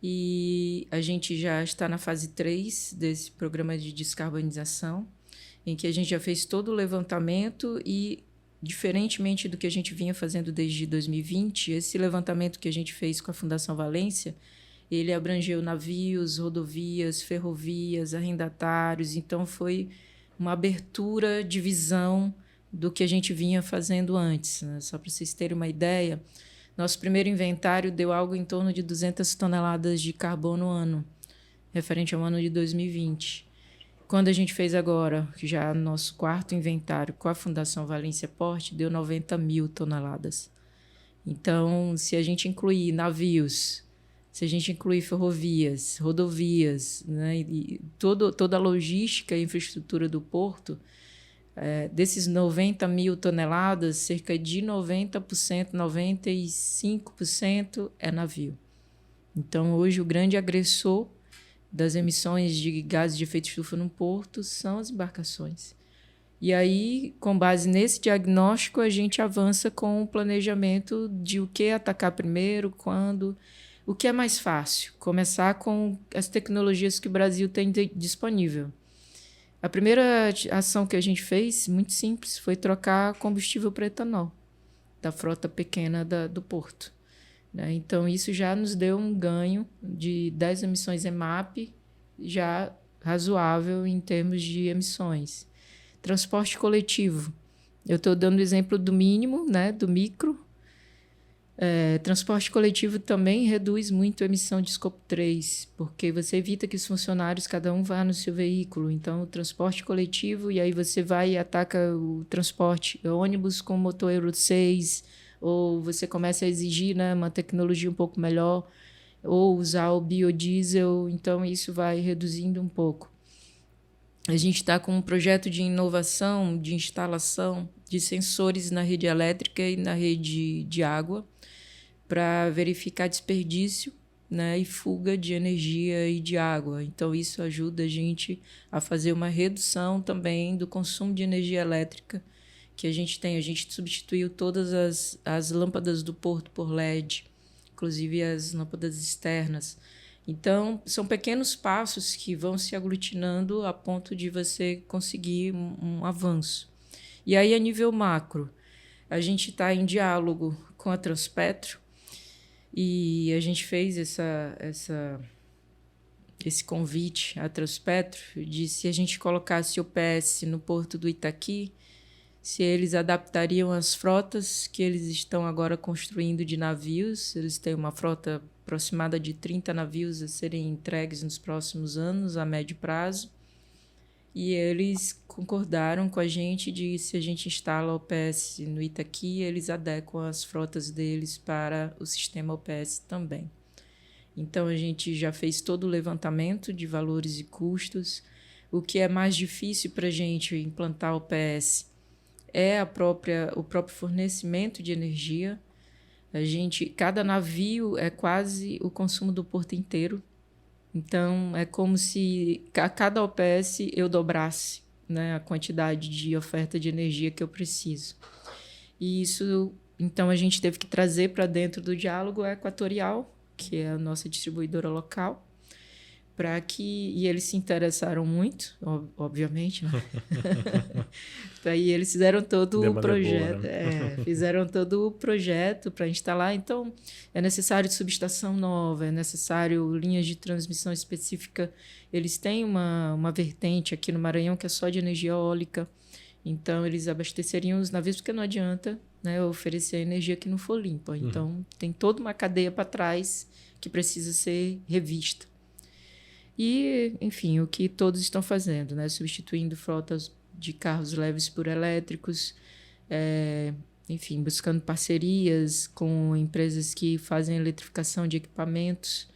E a gente já está na fase 3 desse programa de descarbonização, em que a gente já fez todo o levantamento e, diferentemente do que a gente vinha fazendo desde 2020, esse levantamento que a gente fez com a Fundação Valência, ele abrangeu navios, rodovias, ferrovias, arrendatários. Então, foi uma abertura de visão do que a gente vinha fazendo antes, né? Só para vocês terem uma ideia, nosso primeiro inventário deu algo em torno de 200 toneladas de carbono ano, referente ao ano de 2020. Quando a gente fez agora, já nosso quarto inventário com a Fundação Valência Port, deu 90 mil toneladas. Então, se a gente incluir navios, se a gente incluir ferrovias, rodovias, né, e toda a logística e infraestrutura do porto, desses 90 mil toneladas, cerca de 90%, 95% é navio. Então, hoje, o grande agressor das emissões de gases de efeito estufa no porto são as embarcações. E aí, com base nesse diagnóstico, a gente avança com o planejamento de o que atacar primeiro, quando. O que é mais fácil? Começar com as tecnologias que o Brasil tem disponível. A primeira ação que a gente fez, muito simples, foi trocar combustível para etanol da frota pequena do porto, né? Então, isso já nos deu um ganho de 10 emissões EMAP, já razoável em termos de emissões. Transporte coletivo. Eu estou dando o exemplo do mínimo, né, do micro. Transporte coletivo também reduz muito a emissão de escopo 3, porque você evita que os funcionários, cada um vá no seu veículo. Então, o transporte coletivo, e aí você vai e ataca o transporte ônibus com motor Euro 6, ou você começa a exigir, né, uma tecnologia um pouco melhor, ou usar o biodiesel. Então, isso vai reduzindo um pouco. A gente está com um projeto de inovação, de instalação de sensores na rede elétrica e na rede de água, para verificar desperdício, né, e fuga de energia e de água. Então, isso ajuda a gente a fazer uma redução também do consumo de energia elétrica que a gente tem. A gente substituiu todas as lâmpadas do porto por LED, inclusive as lâmpadas externas. Então, são pequenos passos que vão se aglutinando a ponto de você conseguir um avanço. E aí, a nível macro, a gente está em diálogo com a Transpetro, e a gente fez esse convite à Transpetro de se a gente colocasse o PS no porto do Itaqui, se eles adaptariam as frotas que eles estão agora construindo de navios. Eles têm uma frota aproximada de 30 navios a serem entregues nos próximos anos, a médio prazo. E eles concordaram com a gente de se a gente instala o OPS no Itaqui, eles adequam as frotas deles para o sistema OPS também. Então, a gente já fez todo o levantamento de valores e custos. O que é mais difícil para a gente implantar o OPS é o próprio fornecimento de energia. Cada navio é quase o consumo do porto inteiro. Então, é como se a cada OPS eu dobrasse, né, a quantidade de oferta de energia que eu preciso. E isso, então, a gente teve que trazer para dentro do diálogo a Equatorial, que é a nossa distribuidora local, e eles se interessaram muito, obviamente, né? E eles fizeram todo o projeto, boa, né? Fizeram todo o projeto para instalar. Então, é necessário subestação nova, é necessário linhas de transmissão específica. Eles têm uma vertente aqui no Maranhão que é só de energia eólica. Então, eles abasteceriam os navios, porque não adianta, né, oferecer energia que não for limpa. Então, tem toda uma cadeia para trás que precisa ser revista. E, enfim, o que todos estão fazendo, né? Substituindo frotas de carros leves por elétricos, enfim, buscando parcerias com empresas que fazem eletrificação de equipamentos.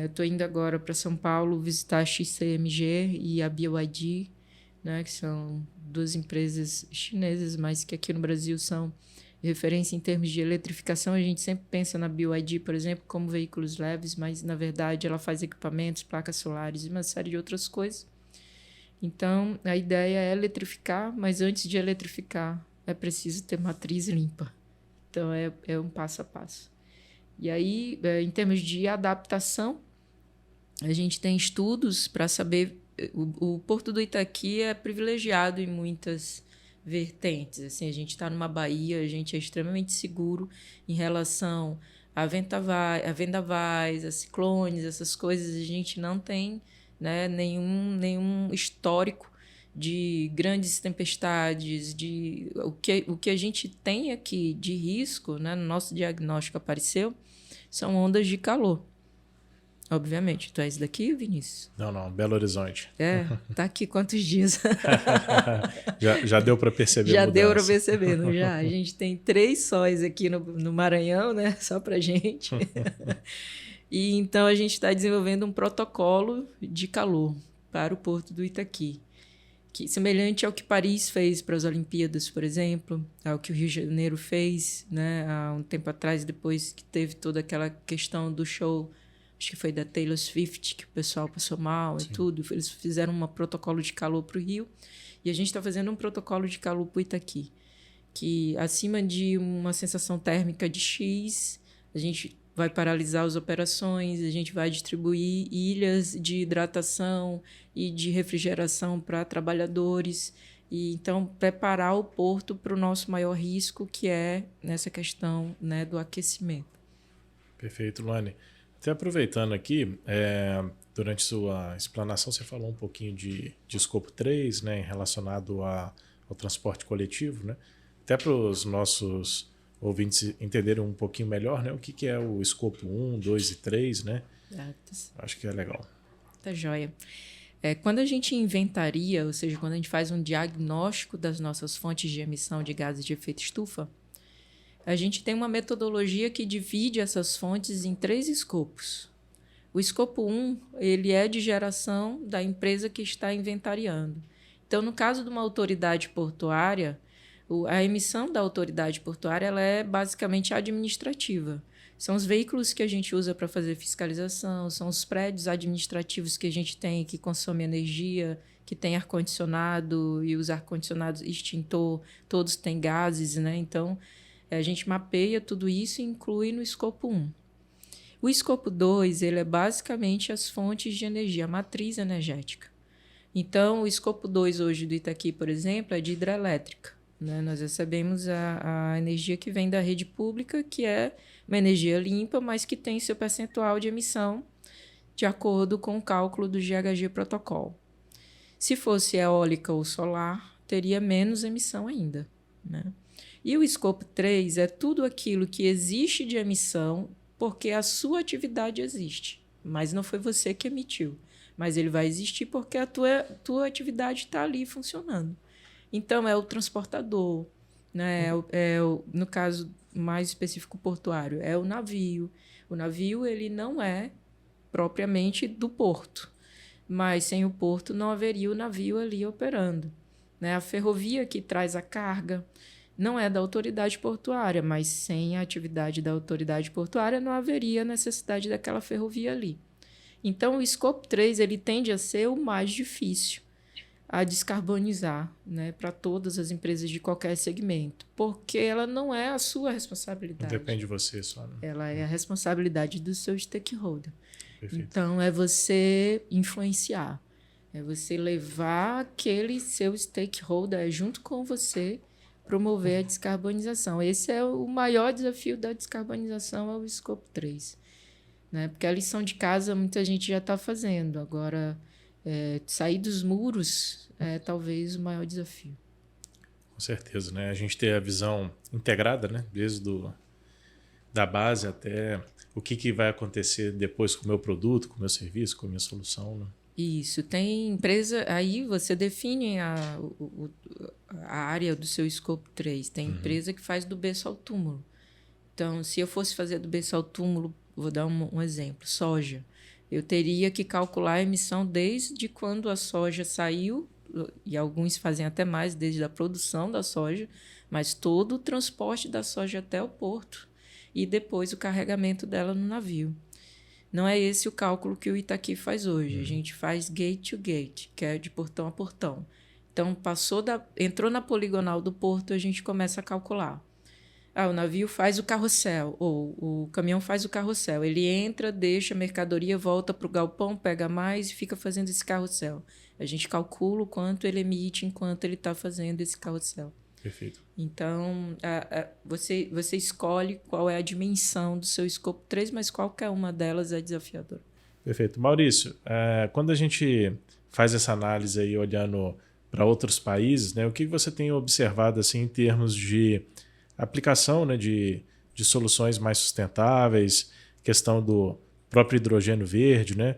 Estou indo agora para São Paulo visitar a XCMG e a BYD, né? Que são duas empresas chinesas, mas que aqui no Brasil são referência em termos de eletrificação. A gente sempre pensa na BYD, por exemplo, como veículos leves, mas, na verdade, ela faz equipamentos, placas solares e uma série de outras coisas. Então, a ideia é eletrificar, mas antes de eletrificar, é preciso ter matriz limpa. Então, é um passo a passo. E aí, em termos de adaptação, a gente tem estudos para saber... O Porto do Itaqui é privilegiado em muitas vertentes. Assim, a gente está numa baía, a gente é extremamente seguro em relação a vendavais, a ciclones, essas coisas. A gente não tem, né, nenhum histórico de grandes tempestades. O que a gente tem aqui de risco, né, no nosso diagnóstico apareceu, são ondas de calor. Obviamente. Tu és daqui, Vinícius? Não, Belo Horizonte. Tá aqui quantos dias? já deu para perceber já a mudança. Deu para perceber, não já? A gente tem 3 sóis aqui no Maranhão, né? Só pra gente. E então a gente está desenvolvendo um protocolo de calor para o Porto do Itaqui, que semelhante ao que Paris fez para as Olimpíadas, por exemplo, ao que o Rio de Janeiro fez, né? Há um tempo atrás, depois que teve toda aquela questão do show, acho que foi da Taylor Swift, que o pessoal passou mal. Sim. E tudo. Eles fizeram um protocolo de calor para o Rio. E a gente está fazendo um protocolo de calor para o Itaqui, que acima de uma sensação térmica de X, a gente vai paralisar as operações, a gente vai distribuir ilhas de hidratação e de refrigeração para trabalhadores. E então, preparar o porto para o nosso maior risco, que é nessa questão, né, do aquecimento. Perfeito, Luane. Até aproveitando aqui, durante sua explanação você falou um pouquinho de escopo 3, né, relacionado ao transporte coletivo, né? Até para os nossos ouvintes entenderem um pouquinho melhor, né, o que é o escopo 1, 2 e 3, né? Acho que é legal. Tá joia. Quando a gente inventaria, ou seja, quando a gente faz um diagnóstico das nossas fontes de emissão de gases de efeito estufa, a gente tem uma metodologia que divide essas fontes em 3 escopos. O escopo 1, ele é de geração da empresa que está inventariando. Então, no caso de uma autoridade portuária, a emissão da autoridade portuária ela é basicamente administrativa. São os veículos que a gente usa para fazer fiscalização, são os prédios administrativos que a gente tem que consomem energia, que tem ar-condicionado e os ar-condicionados extintor, todos têm gases, né? Então, a gente mapeia tudo isso e inclui no escopo 1. O escopo 2 ele é basicamente as fontes de energia, a matriz energética. Então, o escopo 2 hoje do Itaqui, por exemplo, é de hidrelétrica, né? Nós recebemos a energia que vem da rede pública, que é uma energia limpa, mas que tem seu percentual de emissão de acordo com o cálculo do GHG Protocol. Se fosse eólica ou solar, teria menos emissão ainda, né? E o escopo 3 é tudo aquilo que existe de emissão porque a sua atividade existe, mas não foi você que emitiu. Mas ele vai existir porque a tua atividade está ali funcionando. Então, é o transportador, né? No caso mais específico portuário, é o navio. O navio ele não é propriamente do porto, mas sem o porto não haveria o navio ali operando, né? A ferrovia que traz a carga não é da autoridade portuária, mas sem a atividade da autoridade portuária não haveria necessidade daquela ferrovia ali. Então, o escopo 3 ele tende a ser o mais difícil a descarbonizar, né, para todas as empresas de qualquer segmento, porque ela não é a sua responsabilidade. Não depende de você só, né? Ela é a responsabilidade do seu stakeholder. Perfeito. Então, é você influenciar, é você levar aquele seu stakeholder junto com você, promover a descarbonização. Esse é o maior desafio da descarbonização, é o escopo 3. Né? Porque a lição de casa muita gente já está fazendo. Agora, sair dos muros é talvez o maior desafio. Com certeza, né? A gente ter a visão integrada, né? Desde da base até o que vai acontecer depois com o meu produto, com o meu serviço, com a minha solução, né? Isso. Tem empresa... Aí você define a área do seu escopo 3. Tem empresa que faz do berço ao túmulo. Então, se eu fosse fazer do berço ao túmulo, vou dar um exemplo. Soja. Eu teria que calcular a emissão desde quando a soja saiu, e alguns fazem até mais, desde a produção da soja, mas todo o transporte da soja até o porto e depois o carregamento dela no navio. Não é esse o cálculo que o Itaqui faz hoje. A gente faz gate to gate, que é de portão a portão. Então, entrou na poligonal do porto, a gente começa a calcular. O navio faz o carrossel, ou o caminhão faz o carrossel. Ele entra, deixa a mercadoria, volta para o galpão, pega mais e fica fazendo esse carrossel. A gente calcula o quanto ele emite enquanto ele está fazendo esse carrossel. Perfeito. Então, você escolhe qual é a dimensão do seu escopo 3, mas qualquer uma delas é desafiadora. Perfeito. Maurício, quando a gente faz essa análise aí olhando para outros países, né, o que você tem observado assim, em termos de aplicação, né, de soluções mais sustentáveis, questão do próprio hidrogênio verde, né?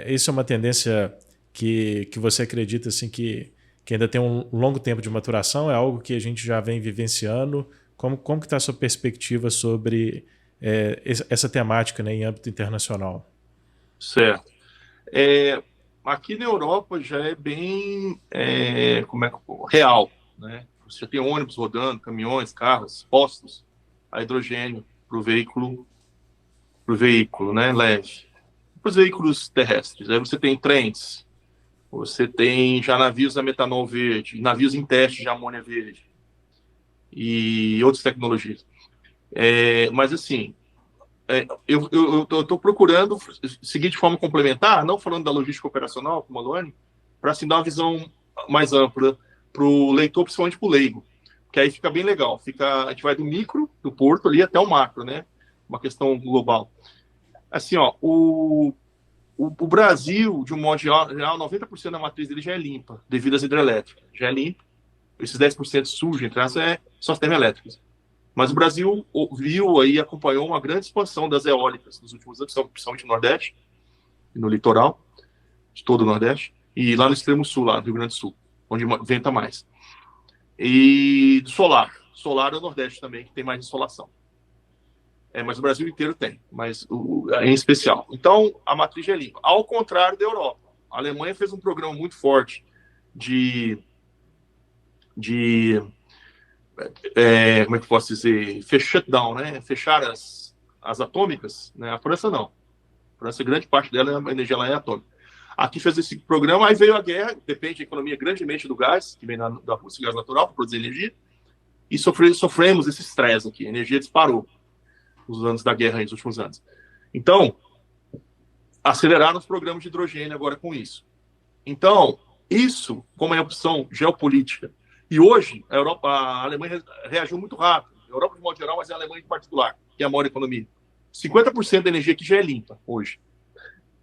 Isso é uma tendência que você acredita assim, que ainda tem um longo tempo de maturação? É algo que a gente já vem vivenciando? Como que está a sua perspectiva sobre essa temática, né, em âmbito internacional? Certo. Aqui na Europa já é bem real, né? Você tem ônibus rodando, caminhões, carros, postos a hidrogênio para o veículo, né, leve. Para os veículos terrestres. Aí você tem trens, você tem já navios a metanol verde, navios em teste de amônia verde e outras tecnologias. Mas assim, eu estou procurando seguir de forma complementar, não falando da logística operacional, como a Luane, para assim, dar uma visão mais ampla para o leitor, principalmente para o leigo, que aí fica bem legal. A gente vai do micro, do porto ali, até o macro, né? Uma questão global. Assim, ó, o Brasil, de um modo geral, 90% da matriz dele já é limpa, devido às hidrelétricas. Já é limpa. Esses 10% sujos, entre aspas, são as termoelétricas. Mas o Brasil viu aí, acompanhou uma grande expansão das eólicas nos últimos anos, principalmente no Nordeste, no litoral de todo o Nordeste, e lá no extremo sul, lá no Rio Grande do Sul, onde venta mais. E do solar. Solar é o Nordeste também, que tem mais insolação. Mas o Brasil inteiro tem, mas em especial. Então, a matriz é limpa. Ao contrário da Europa. A Alemanha fez um programa muito forte de como é que eu posso dizer? Shutdown, né? Fechar as atômicas. Né? A França não. A França, grande parte dela, a energia lá é atômica. Aqui fez esse programa, aí veio a guerra, depende da economia grandemente do gás, que vem da Rússia, gás natural, para produzir energia, e sofremos esse estresse aqui. A energia disparou nos anos da guerra, nos últimos anos. Então, aceleraram os programas de hidrogênio agora com isso. Então, isso, como é opção geopolítica, e hoje a Alemanha reagiu muito rápido, a Europa de modo geral, mas a Alemanha em particular, que é a maior economia. 50% da energia aqui já é limpa hoje.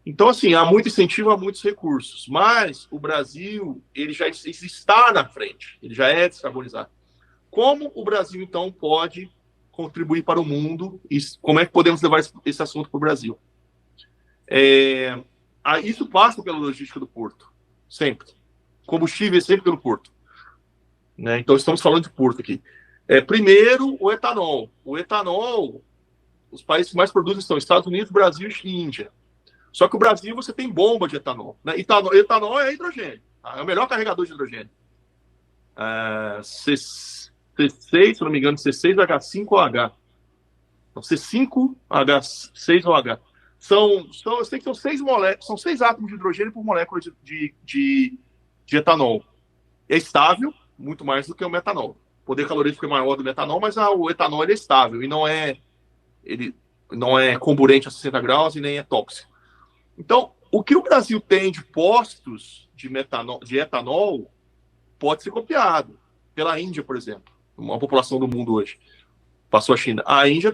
Então, assim, há muito incentivo, há muitos recursos, mas o Brasil, ele já está na frente, ele já é descarbonizado. Como o Brasil, então, pode contribuir para o mundo e como é que podemos levar esse assunto para o Brasil? Isso passa pela logística do porto, sempre. Combustível é sempre pelo porto. Né? Então, estamos falando de porto aqui. Primeiro, o etanol. O etanol, os países que mais produzem são Estados Unidos, Brasil e Índia. Só que o Brasil, você tem bomba de etanol. Né? Etanol é hidrogênio. Tá? É o melhor carregador de hidrogênio. C6, se não me engano, C6H5OH. Então, C5H6OH. Eu sei que são 6 moléculas, são 6 átomos de hidrogênio por molécula de etanol. É estável, muito mais do que o metanol. O poder calorífico é maior do metanol, mas o etanol ele é estável e ele não é comburente a 60 graus e nem é tóxico. Então, o que o Brasil tem de postos de etanol pode ser copiado pela Índia, por exemplo, uma população do mundo hoje. Passou a China. A Índia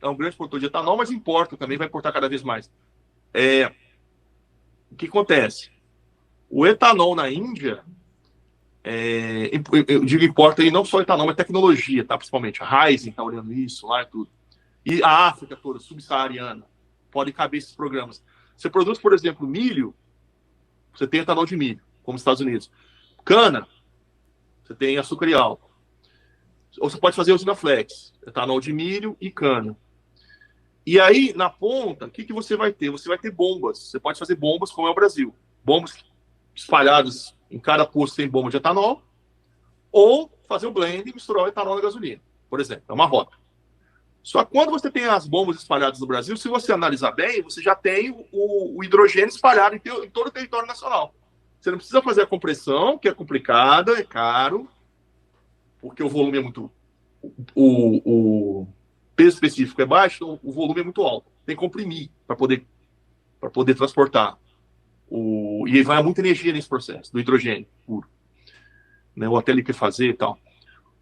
é um grande produtor de etanol, mas importa também, vai importar cada vez mais. O que acontece? O etanol na Índia, eu digo importa aí não só etanol, mas tecnologia, tá? Principalmente. A Ryzen está olhando isso lá e tudo. E a África toda, subsaariana, pode caber esses programas. Você produz, por exemplo, milho, você tem etanol de milho, como nos Estados Unidos. Cana, você tem açúcar e álcool. Ou você pode fazer usina flex, etanol de milho e cana. E aí, na ponta, o que você vai ter? Você vai ter bombas. Você pode fazer bombas, como é o Brasil. Bombas espalhadas em cada posto tem bomba de etanol. Ou fazer o blend e misturar o etanol na gasolina, por exemplo. É uma rota. Só que quando você tem as bombas espalhadas no Brasil, se você analisar bem, você já tem o hidrogênio espalhado em todo o território nacional. Você não precisa fazer a compressão, que é complicada, é caro, porque o volume é muito... O peso específico é baixo, então o volume é muito alto. Tem que comprimir para poder transportar. E vai muita energia nesse processo, do hidrogênio puro. Né? Ou até liquefazer e tal.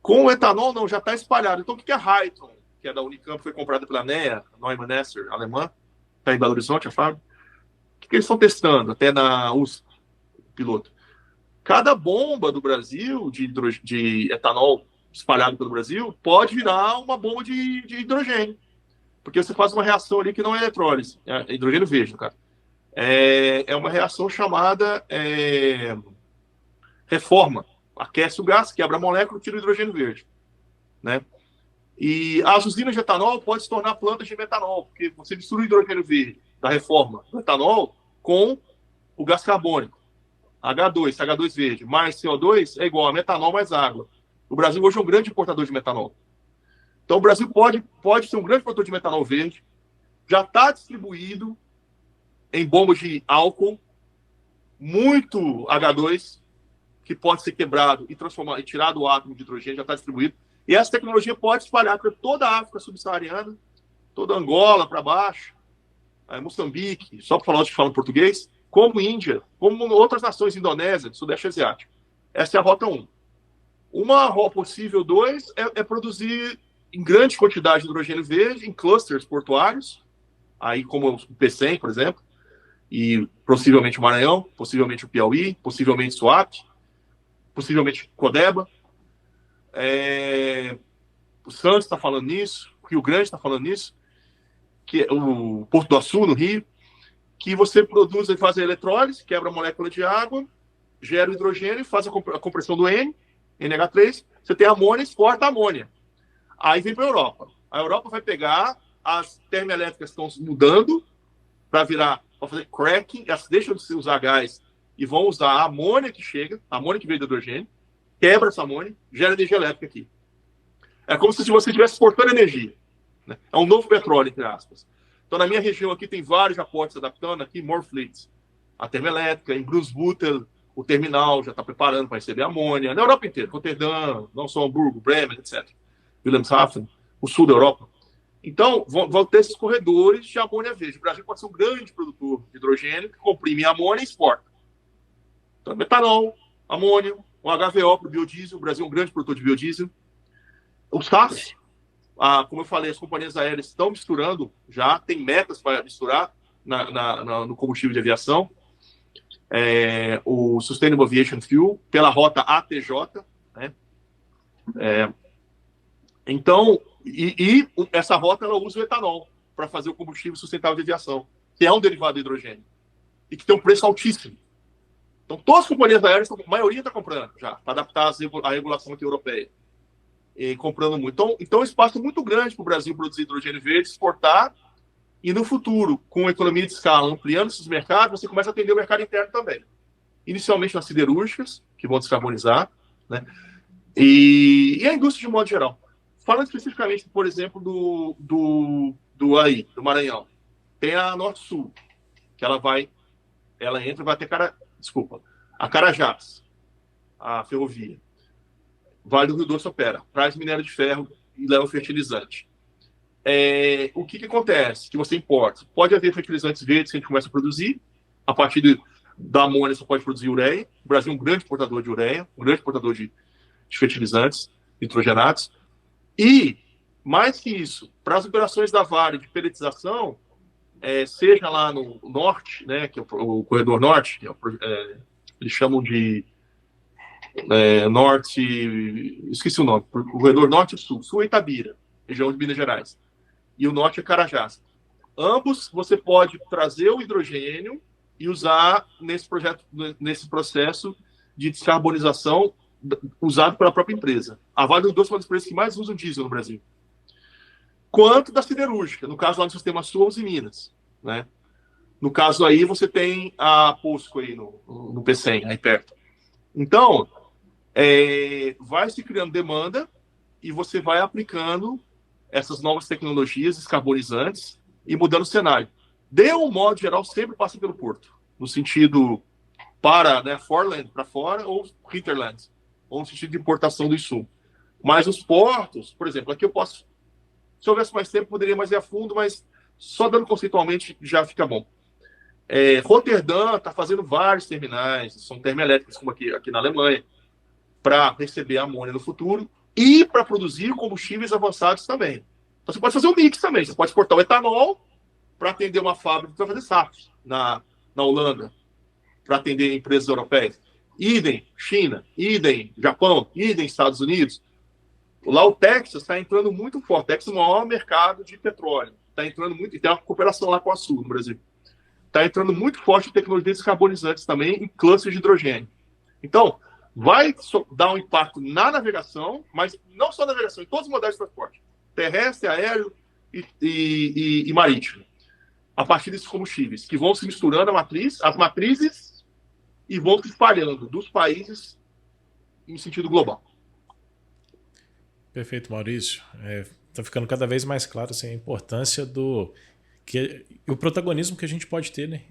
Com o etanol, não, já está espalhado. Então, o que é a Hyton, que é da Unicamp, foi comprada pela NEA, Neumann Esser, alemã, está em Belo Horizonte, a fábrica. O que eles estão testando, até na USP, piloto? Cada bomba do Brasil, de etanol espalhado pelo Brasil, pode virar uma bomba de hidrogênio. Porque você faz uma reação ali que não é eletrólise, é hidrogênio verde, no caso. É uma reação chamada reforma. Aquece o gás, quebra a molécula, tira o hidrogênio verde. Né? E as usinas de etanol podem se tornar plantas de metanol, porque você mistura o hidrogênio verde da reforma do etanol com o gás carbônico. H2, H2 verde, mais CO2 é igual a metanol mais água. O Brasil hoje é um grande importador de metanol. Então o Brasil pode ser um grande produtor de metanol verde. Já está distribuído em bombas de álcool, muito H2, que pode ser quebrado e transformado e tirado o átomo de hidrogênio, já está distribuído. E essa tecnologia pode espalhar para toda a África subsaariana, toda Angola para baixo, Moçambique, só para falar de falar português, como Índia, como outras nações, Indonésia, Sudeste Asiático. Essa é a rota 1. Uma rota possível 2 é produzir em grande quantidade de hidrogênio verde em clusters portuários, aí como o Pecém, por exemplo, e possivelmente o Maranhão, possivelmente o Piauí, possivelmente Suape, possivelmente Codeba. O Santos está falando nisso, o Rio Grande está falando nisso, que é o Porto do Açu, no Rio, que você produz e faz a eletrólise, quebra a molécula de água, gera o hidrogênio, faz a compressão do NH3, você tem amônia, exporta a amônia. Aí vem para a Europa. A Europa vai pegar as termoelétricas que estão mudando para fazer cracking, elas deixam de usar gás e vão usar a amônia que chega, a amônia que veio do hidrogênio, quebra essa amônia, gera energia elétrica aqui. É como se você estivesse exportando energia. Né? É um novo petróleo, entre aspas. Então, na minha região aqui, tem vários aportes adaptando aqui, Morfleet, a termoelétrica, em Brunsbüttel, o terminal já está preparando para receber amônia. Na Europa inteira, Roterdã, não só Hamburgo, Bremen, etc. Wilhelmshaven, o sul da Europa. Então, vão ter esses corredores de amônia verde. O Brasil pode ser um grande produtor de hidrogênio que comprime a amônia e exporta. Então, metanol, amônio, o HVO para o biodiesel. O Brasil é um grande produtor de biodiesel. O SAF, como eu falei, as companhias aéreas estão misturando já, tem metas para misturar no combustível de aviação. O Sustainable Aviation Fuel, pela rota ATJ. Né? Então, essa rota ela usa o etanol para fazer o combustível sustentável de aviação, que é um derivado do hidrogênio, e que tem um preço altíssimo. Então, todas as companhias aéreas, a maioria está comprando já, para adaptar a regulação aqui europeia. E comprando muito. Então, um espaço muito grande para o Brasil produzir hidrogênio verde, exportar, e no futuro, com a economia de escala, ampliando esses mercados, você começa a atender o mercado interno também. Inicialmente nas siderúrgicas, que vão descarbonizar, né? E a indústria de modo geral. Falando especificamente, por exemplo, do Maranhão, tem a Norte-Sul, que ela entra e vai ter a Carajás, a ferrovia. Vale do Rio Doce opera, traz minério de ferro e leva fertilizante. O que acontece? Que você importa. Pode haver fertilizantes verdes que a gente começa a produzir, a partir da amônia você pode produzir ureia. O Brasil é um grande exportador de ureia, um grande exportador de fertilizantes nitrogenados. E, mais que isso, para as operações da Vale de pelletização, seja lá no norte, né, que é o corredor norte, que eles chamam de norte, esqueci o nome, o corredor norte e sul. Sul é Itabira, região de Minas Gerais. E o norte é Carajás. Ambos você pode trazer o hidrogênio e usar nesse processo de descarbonização usado pela própria empresa. A Vale do Rio Doce é uma das empresas que mais usam diesel no Brasil. Quanto da siderúrgica, no caso lá no Sistema Sul, e Minas. Né? No caso aí, você tem a POSCO aí no Pecém, aí perto. Então, vai se criando demanda e você vai aplicando essas novas tecnologias descarbonizantes e mudando o cenário. De um modo geral, sempre passa pelo porto, no sentido para, né, forland, para fora, ou hinterland, ou no sentido de importação do insumos. Mas os portos, por exemplo, aqui eu posso, se houvesse mais tempo, poderia mais ir a fundo, mas só dando conceitualmente já fica bom. Roterdã está fazendo vários terminais, são termoelétricos, como aqui na Alemanha, para receber amônia no futuro e para produzir combustíveis avançados também. Então você pode fazer um mix também. Você pode exportar o etanol para atender uma fábrica que vai fazer SAF na Holanda, para atender empresas europeias. Idem China, idem Japão, idem Estados Unidos. Lá o Texas está entrando muito forte. O Texas é o maior mercado de petróleo. Está entrando muito, e tem uma cooperação lá com a Sul, no Brasil. Está entrando muito forte em tecnologias descarbonizantes também, em clusters de hidrogênio. Então, vai dar um impacto na navegação, mas não só na navegação, em todos os modelos de transporte. Terrestre, aéreo e marítimo. A partir desses combustíveis, que vão se misturando as matrizes, e vão se espalhando dos países em sentido global. Perfeito, Maurício. Está ficando cada vez mais claro assim, a importância e o protagonismo que a gente pode ter, né,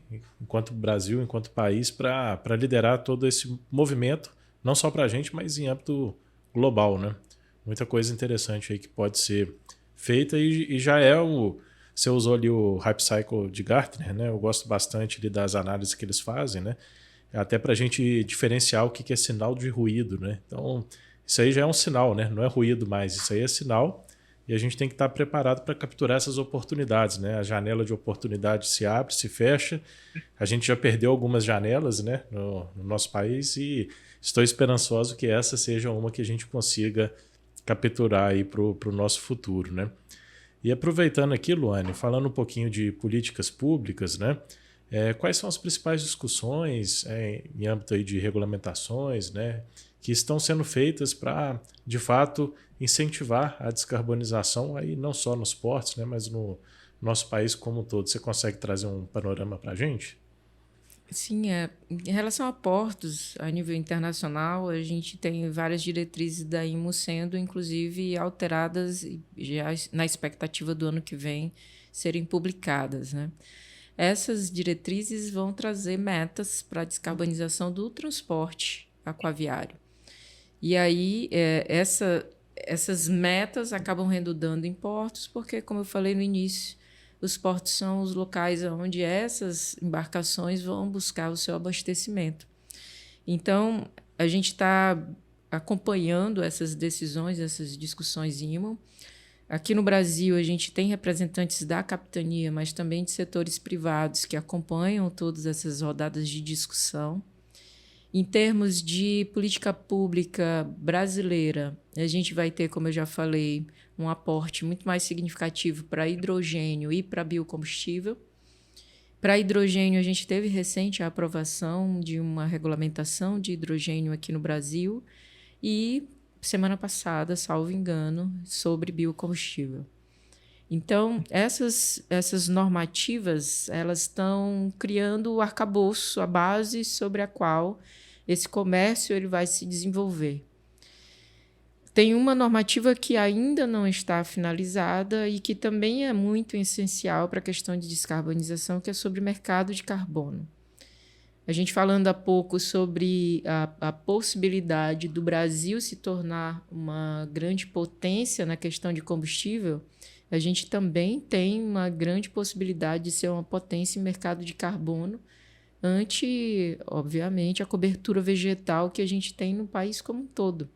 enquanto Brasil, enquanto país, para liderar todo esse movimento, não só para a gente, mas em âmbito global, né? Muita coisa interessante aí que pode ser feita e já você usou ali o Hype Cycle de Gartner, né? Eu gosto bastante ali das análises que eles fazem, né? Até para a gente diferenciar o que é sinal de ruído, né? Então, isso aí já é um sinal, né? Não é ruído mais, isso aí é sinal e a gente tem que estar preparado para capturar essas oportunidades, né? A janela de oportunidade se abre, se fecha. A gente já perdeu algumas janelas, né, no nosso país e estou esperançoso que essa seja uma que a gente consiga capturar aí para o nosso futuro, né? E aproveitando aqui, Luane, falando um pouquinho de políticas públicas, né? Quais são as principais discussões em âmbito aí de regulamentações, né, que estão sendo feitas para, de fato, incentivar a descarbonização aí não só nos portos, né, mas no nosso país como um todo? Você consegue trazer um panorama para a gente? Sim, em relação a portos, a nível internacional, a gente tem várias diretrizes da IMO sendo, inclusive, alteradas já na expectativa do ano que vem serem publicadas, né? Essas diretrizes vão trazer metas para a descarbonização do transporte aquaviário. E aí, essas metas acabam redundando em portos, porque, como eu falei no início, os portos são os locais onde essas embarcações vão buscar o seu abastecimento. Então, a gente está acompanhando essas decisões, essas discussões IMO. Aqui no Brasil, a gente tem representantes da capitania, mas também de setores privados que acompanham todas essas rodadas de discussão. Em termos de política pública brasileira, a gente vai ter, como eu já falei, um aporte muito mais significativo para hidrogênio e para biocombustível. Para hidrogênio, a gente teve recente a aprovação de uma regulamentação de hidrogênio aqui no Brasil e, semana passada, salvo engano, sobre biocombustível. Então, essas normativas, elas estão criando o arcabouço, a base sobre a qual esse comércio ele vai se desenvolver. Tem uma normativa que ainda não está finalizada e que também é muito essencial para a questão de descarbonização, que é sobre mercado de carbono. A gente falando há pouco sobre a possibilidade do Brasil se tornar uma grande potência na questão de combustível, a gente também tem uma grande possibilidade de ser uma potência em mercado de carbono ante, obviamente, a cobertura vegetal que a gente tem no país como um todo.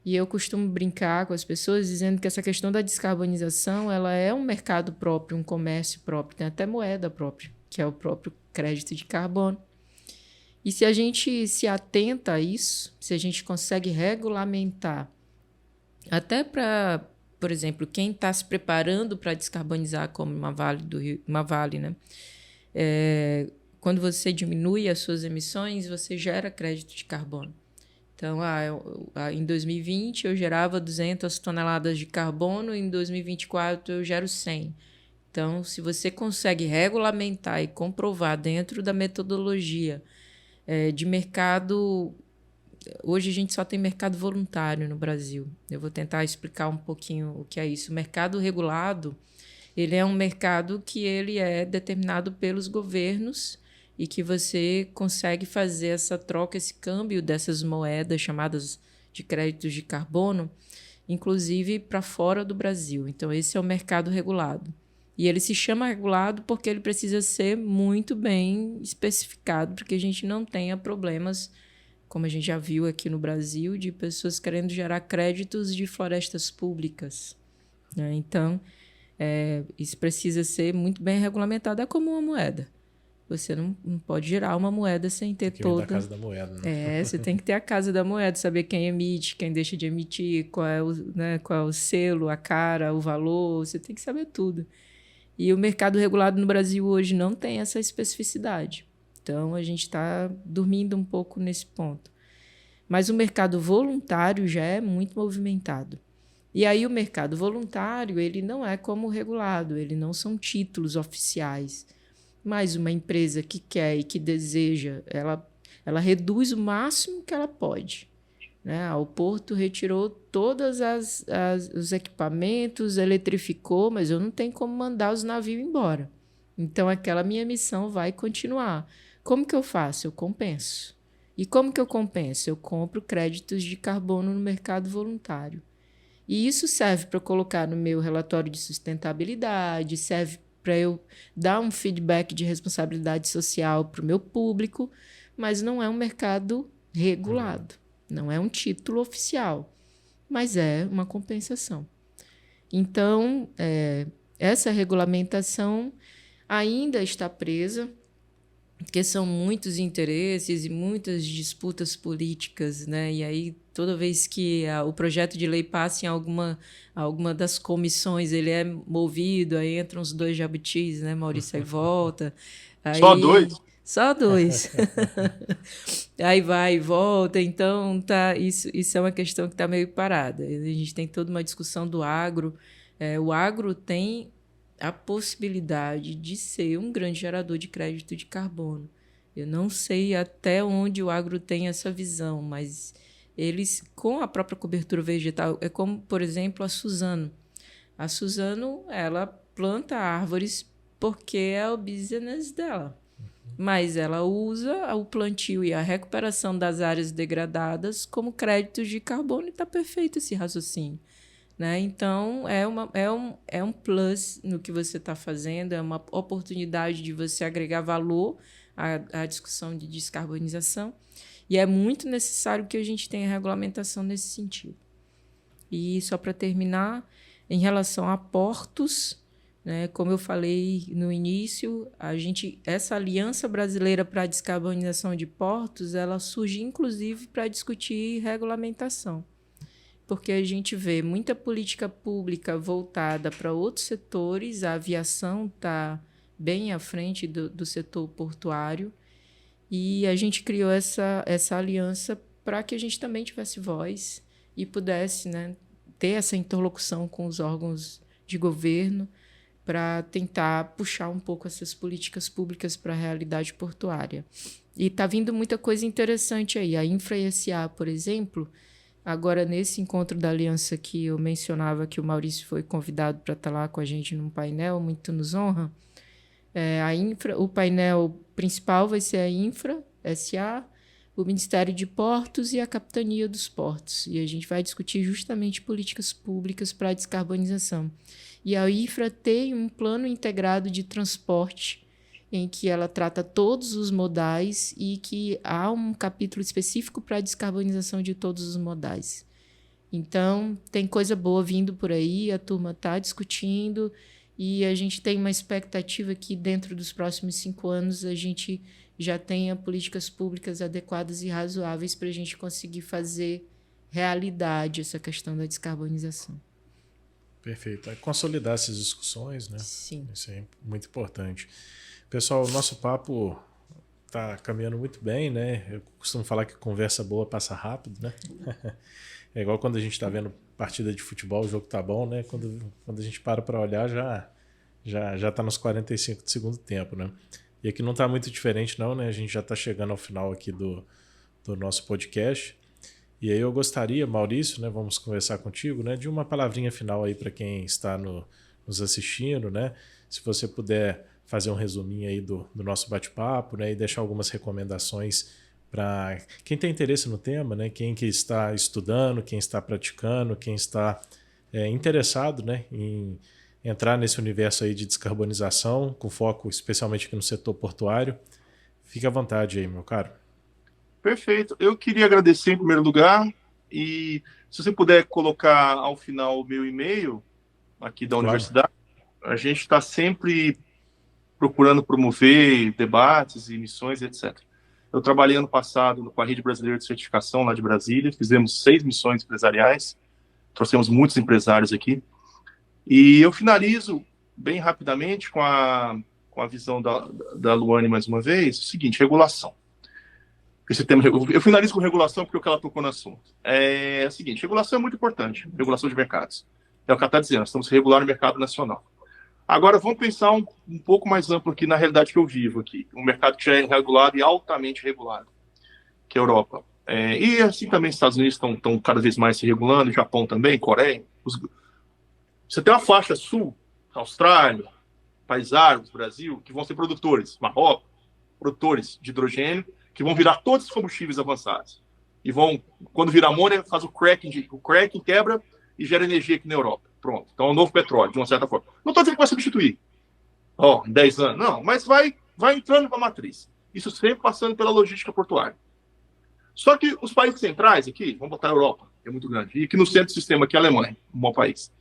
E eu costumo brincar com as pessoas dizendo que essa questão da descarbonização ela é um mercado próprio, um comércio próprio, tem até moeda própria, que é o próprio crédito de carbono. E se a gente se atenta a isso, se a gente consegue regulamentar, até para, por exemplo, quem está se preparando para descarbonizar, como uma Vale, né? Quando você diminui as suas emissões, você gera crédito de carbono. Então, em 2020 eu gerava 200 toneladas de carbono, em 2024 eu gero 100. Então, se você consegue regulamentar e comprovar dentro da metodologia de mercado... Hoje a gente só tem mercado voluntário no Brasil. Eu vou tentar explicar um pouquinho o que é isso. O mercado regulado, ele é um mercado que ele é determinado pelos governos e que você consegue fazer essa troca, esse câmbio dessas moedas chamadas de créditos de carbono, inclusive para fora do Brasil. Então, esse é o mercado regulado. E ele se chama regulado porque ele precisa ser muito bem especificado, para que a gente não tenha problemas, como a gente já viu aqui no Brasil, de pessoas querendo gerar créditos de florestas públicas, né? Então, isso precisa ser muito bem regulamentado. É como uma moeda. Você não pode gerar uma moeda sem ter tem que toda... a casa da moeda, né? Você tem que ter a casa da moeda, saber quem emite, quem deixa de emitir, qual é o selo, a cara, o valor, você tem que saber tudo. E o mercado regulado no Brasil hoje não tem essa especificidade. Então, a gente está dormindo um pouco nesse ponto. Mas o mercado voluntário já é muito movimentado. E aí o mercado voluntário, ele não é como o regulado, ele não são títulos oficiais. Mas uma empresa que quer e que deseja, ela reduz o máximo que ela pode, né? O Porto retirou todos os equipamentos, eletrificou, mas eu não tenho como mandar os navios embora. Então, aquela minha missão vai continuar. Como que eu faço? Eu compenso. E como que eu compenso? Eu compro créditos de carbono no mercado voluntário. E isso serve para colocar no meu relatório de sustentabilidade, serve para eu dar um feedback de responsabilidade social para o meu público, mas não é um mercado regulado, não é um título oficial, mas é uma compensação. Então, essa regulamentação ainda está presa, porque são muitos interesses e muitas disputas políticas, né? E aí, toda vez que o projeto de lei passa em alguma das comissões, ele é movido, aí entram os dois jabutis, né, Maurício? Aí volta. Aí, Só dois? Só dois. Aí vai e volta. Então, isso é uma questão que está meio parada. A gente tem toda uma discussão do agro. O agro tem a possibilidade de ser um grande gerador de crédito de carbono. Eu não sei até onde o agro tem essa visão, mas eles, com a própria cobertura vegetal, é como, por exemplo, a Suzano. A Suzano, ela planta árvores porque é o business dela, mas ela usa o plantio e a recuperação das áreas degradadas como créditos de carbono, e está perfeito esse raciocínio, né? Então, é um plus no que você está fazendo, é uma oportunidade de você agregar valor à discussão de descarbonização, e é muito necessário que a gente tenha regulamentação nesse sentido. E só para terminar, em relação a portos, né, como eu falei no início, essa Aliança Brasileira para a Descarbonização de Portos, ela surge inclusive para discutir regulamentação, porque a gente vê muita política pública voltada para outros setores, a aviação está bem à frente do setor portuário, e a gente criou essa aliança para que a gente também tivesse voz e pudesse, né, ter essa interlocução com os órgãos de governo para tentar puxar um pouco essas políticas públicas para a realidade portuária. E está vindo muita coisa interessante aí. A Infra-SA, por exemplo, agora nesse encontro da aliança que eu mencionava, que o Maurício foi convidado para estar lá com a gente num painel, muito nos honra. O painel principal vai ser a Infra-SA, o Ministério de Portos e a Capitania dos Portos. E a gente vai discutir justamente políticas públicas para a descarbonização. E a Infra tem um plano integrado de transporte em que ela trata todos os modais e que há um capítulo específico para a descarbonização de todos os modais. Então, tem coisa boa vindo por aí, a turma está discutindo e a gente tem uma expectativa que dentro dos próximos 5 anos a gente já tenha políticas públicas adequadas e razoáveis para a gente conseguir fazer realidade essa questão da descarbonização. Perfeito. É consolidar essas discussões, né? Sim. Isso é muito importante. Pessoal, o nosso papo está caminhando muito bem, né? Eu costumo falar que conversa boa passa rápido, né? É igual quando a gente está vendo partida de futebol, o jogo tá bom, né? Quando a gente para olhar, já está nos 45 do segundo tempo, né? E aqui não está muito diferente não, né? A gente já está chegando ao final aqui do nosso podcast. E aí eu gostaria, Maurício, né, vamos conversar contigo, né, de uma palavrinha final aí para quem está nos assistindo, né? Se você puder fazer um resuminho aí do nosso bate-papo, né, e deixar algumas recomendações para quem tem interesse no tema, né, quem que está estudando, quem está praticando, quem está interessado, né, em entrar nesse universo aí de descarbonização, com foco especialmente aqui no setor portuário. Fique à vontade aí, meu caro. Perfeito. Eu queria agradecer em primeiro lugar e se você puder colocar ao final o meu e-mail aqui da universidade, a gente está sempre procurando promover debates e missões, etc. Eu trabalhei ano passado com a Rede Brasileira de Certificação lá de Brasília, fizemos 6 missões empresariais, trouxemos muitos empresários aqui, e eu finalizo bem rapidamente com a visão da Luane mais uma vez, o seguinte, regulação. Esse tema, eu finalizo com regulação porque é o que ela tocou no assunto. É o seguinte, regulação é muito importante, regulação de mercados. É o que ela está dizendo, nós estamos regulando o mercado nacional. Agora, vamos pensar um pouco mais amplo aqui na realidade que eu vivo aqui. Um mercado que já é regulado e altamente regulado, que é a Europa. E assim também os Estados Unidos estão cada vez mais se regulando, Japão também, Coreia. Você tem uma faixa sul, Austrália, países árabes, Brasil, que vão ser produtores, Marrocos, produtores de hidrogênio, que vão virar todos os combustíveis avançados. E vão, quando vira amônia, faz o cracking quebra e gera energia aqui na Europa. Pronto. Então é um novo petróleo, de uma certa forma. Não estou dizendo que vai substituir. Em 10 anos. Não, mas vai entrando para a matriz. Isso sempre passando pela logística portuária. Só que os países centrais aqui, vamos botar a Europa, que é muito grande, e aqui no centro do sistema, aqui é a Alemanha, um bom país.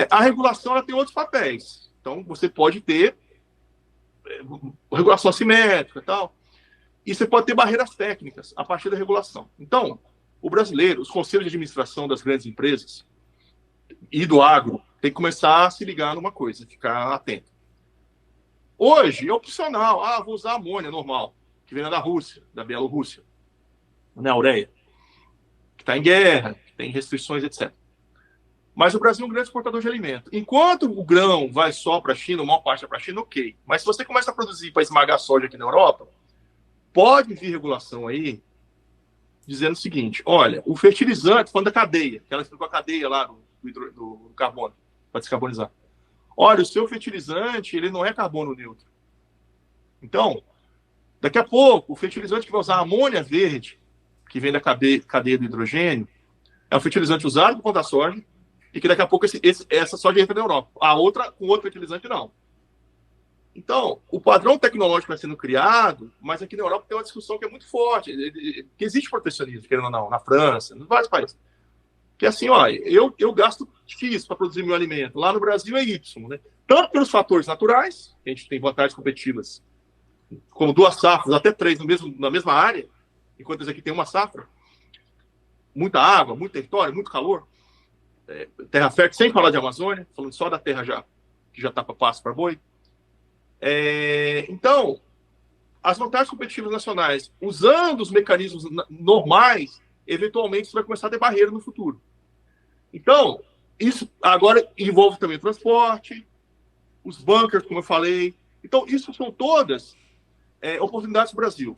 A regulação ela tem outros papéis. Então você pode ter regulação assimétrica e tal. E você pode ter barreiras técnicas a partir da regulação. Então, o brasileiro, os conselhos de administração das grandes empresas e do agro, tem que começar a se ligar numa coisa, ficar atento. Hoje é opcional. Vou usar amônia normal, que vem da Rússia, da Bielorrússia, na ureia, que está em guerra, que tem restrições, etc. Mas o Brasil é um grande exportador de alimento. Enquanto o grão vai só para a China, uma parte para a China, ok. Mas se você começa a produzir para esmagar soja aqui na Europa, pode vir regulação aí dizendo o seguinte, olha, o fertilizante, falando da cadeia, que ela explicou a cadeia lá do carbono, para descarbonizar. Olha, o seu fertilizante, ele não é carbono neutro. Então, daqui a pouco, o fertilizante que vai usar amônia verde, que vem da cadeia do hidrogênio, é um fertilizante usado para plantar soja, e que daqui a pouco essa soja entra na Europa. A outra, com outro fertilizante, não. Então, o padrão tecnológico vai sendo criado, mas aqui na Europa tem uma discussão que é muito forte, que existe protecionismo, querendo ou não, na França, em vários países. Que é assim, eu gasto X para produzir meu alimento, lá no Brasil é Y, né? Tanto pelos fatores naturais, que a gente tem vantagens competitivas, como 2 safras, até 3 na mesma área, enquanto esse aqui tem uma safra, muita água, muito território, muito calor, terra fértil, sem falar de Amazônia, falando só da terra que já está para pasto para boi. Então, as vantagens competitivas nacionais, usando os mecanismos normais, eventualmente isso vai começar a ter barreira no futuro. Então, isso agora envolve também o transporte, os bunkers, como eu falei. Então, isso são todas oportunidades do Brasil.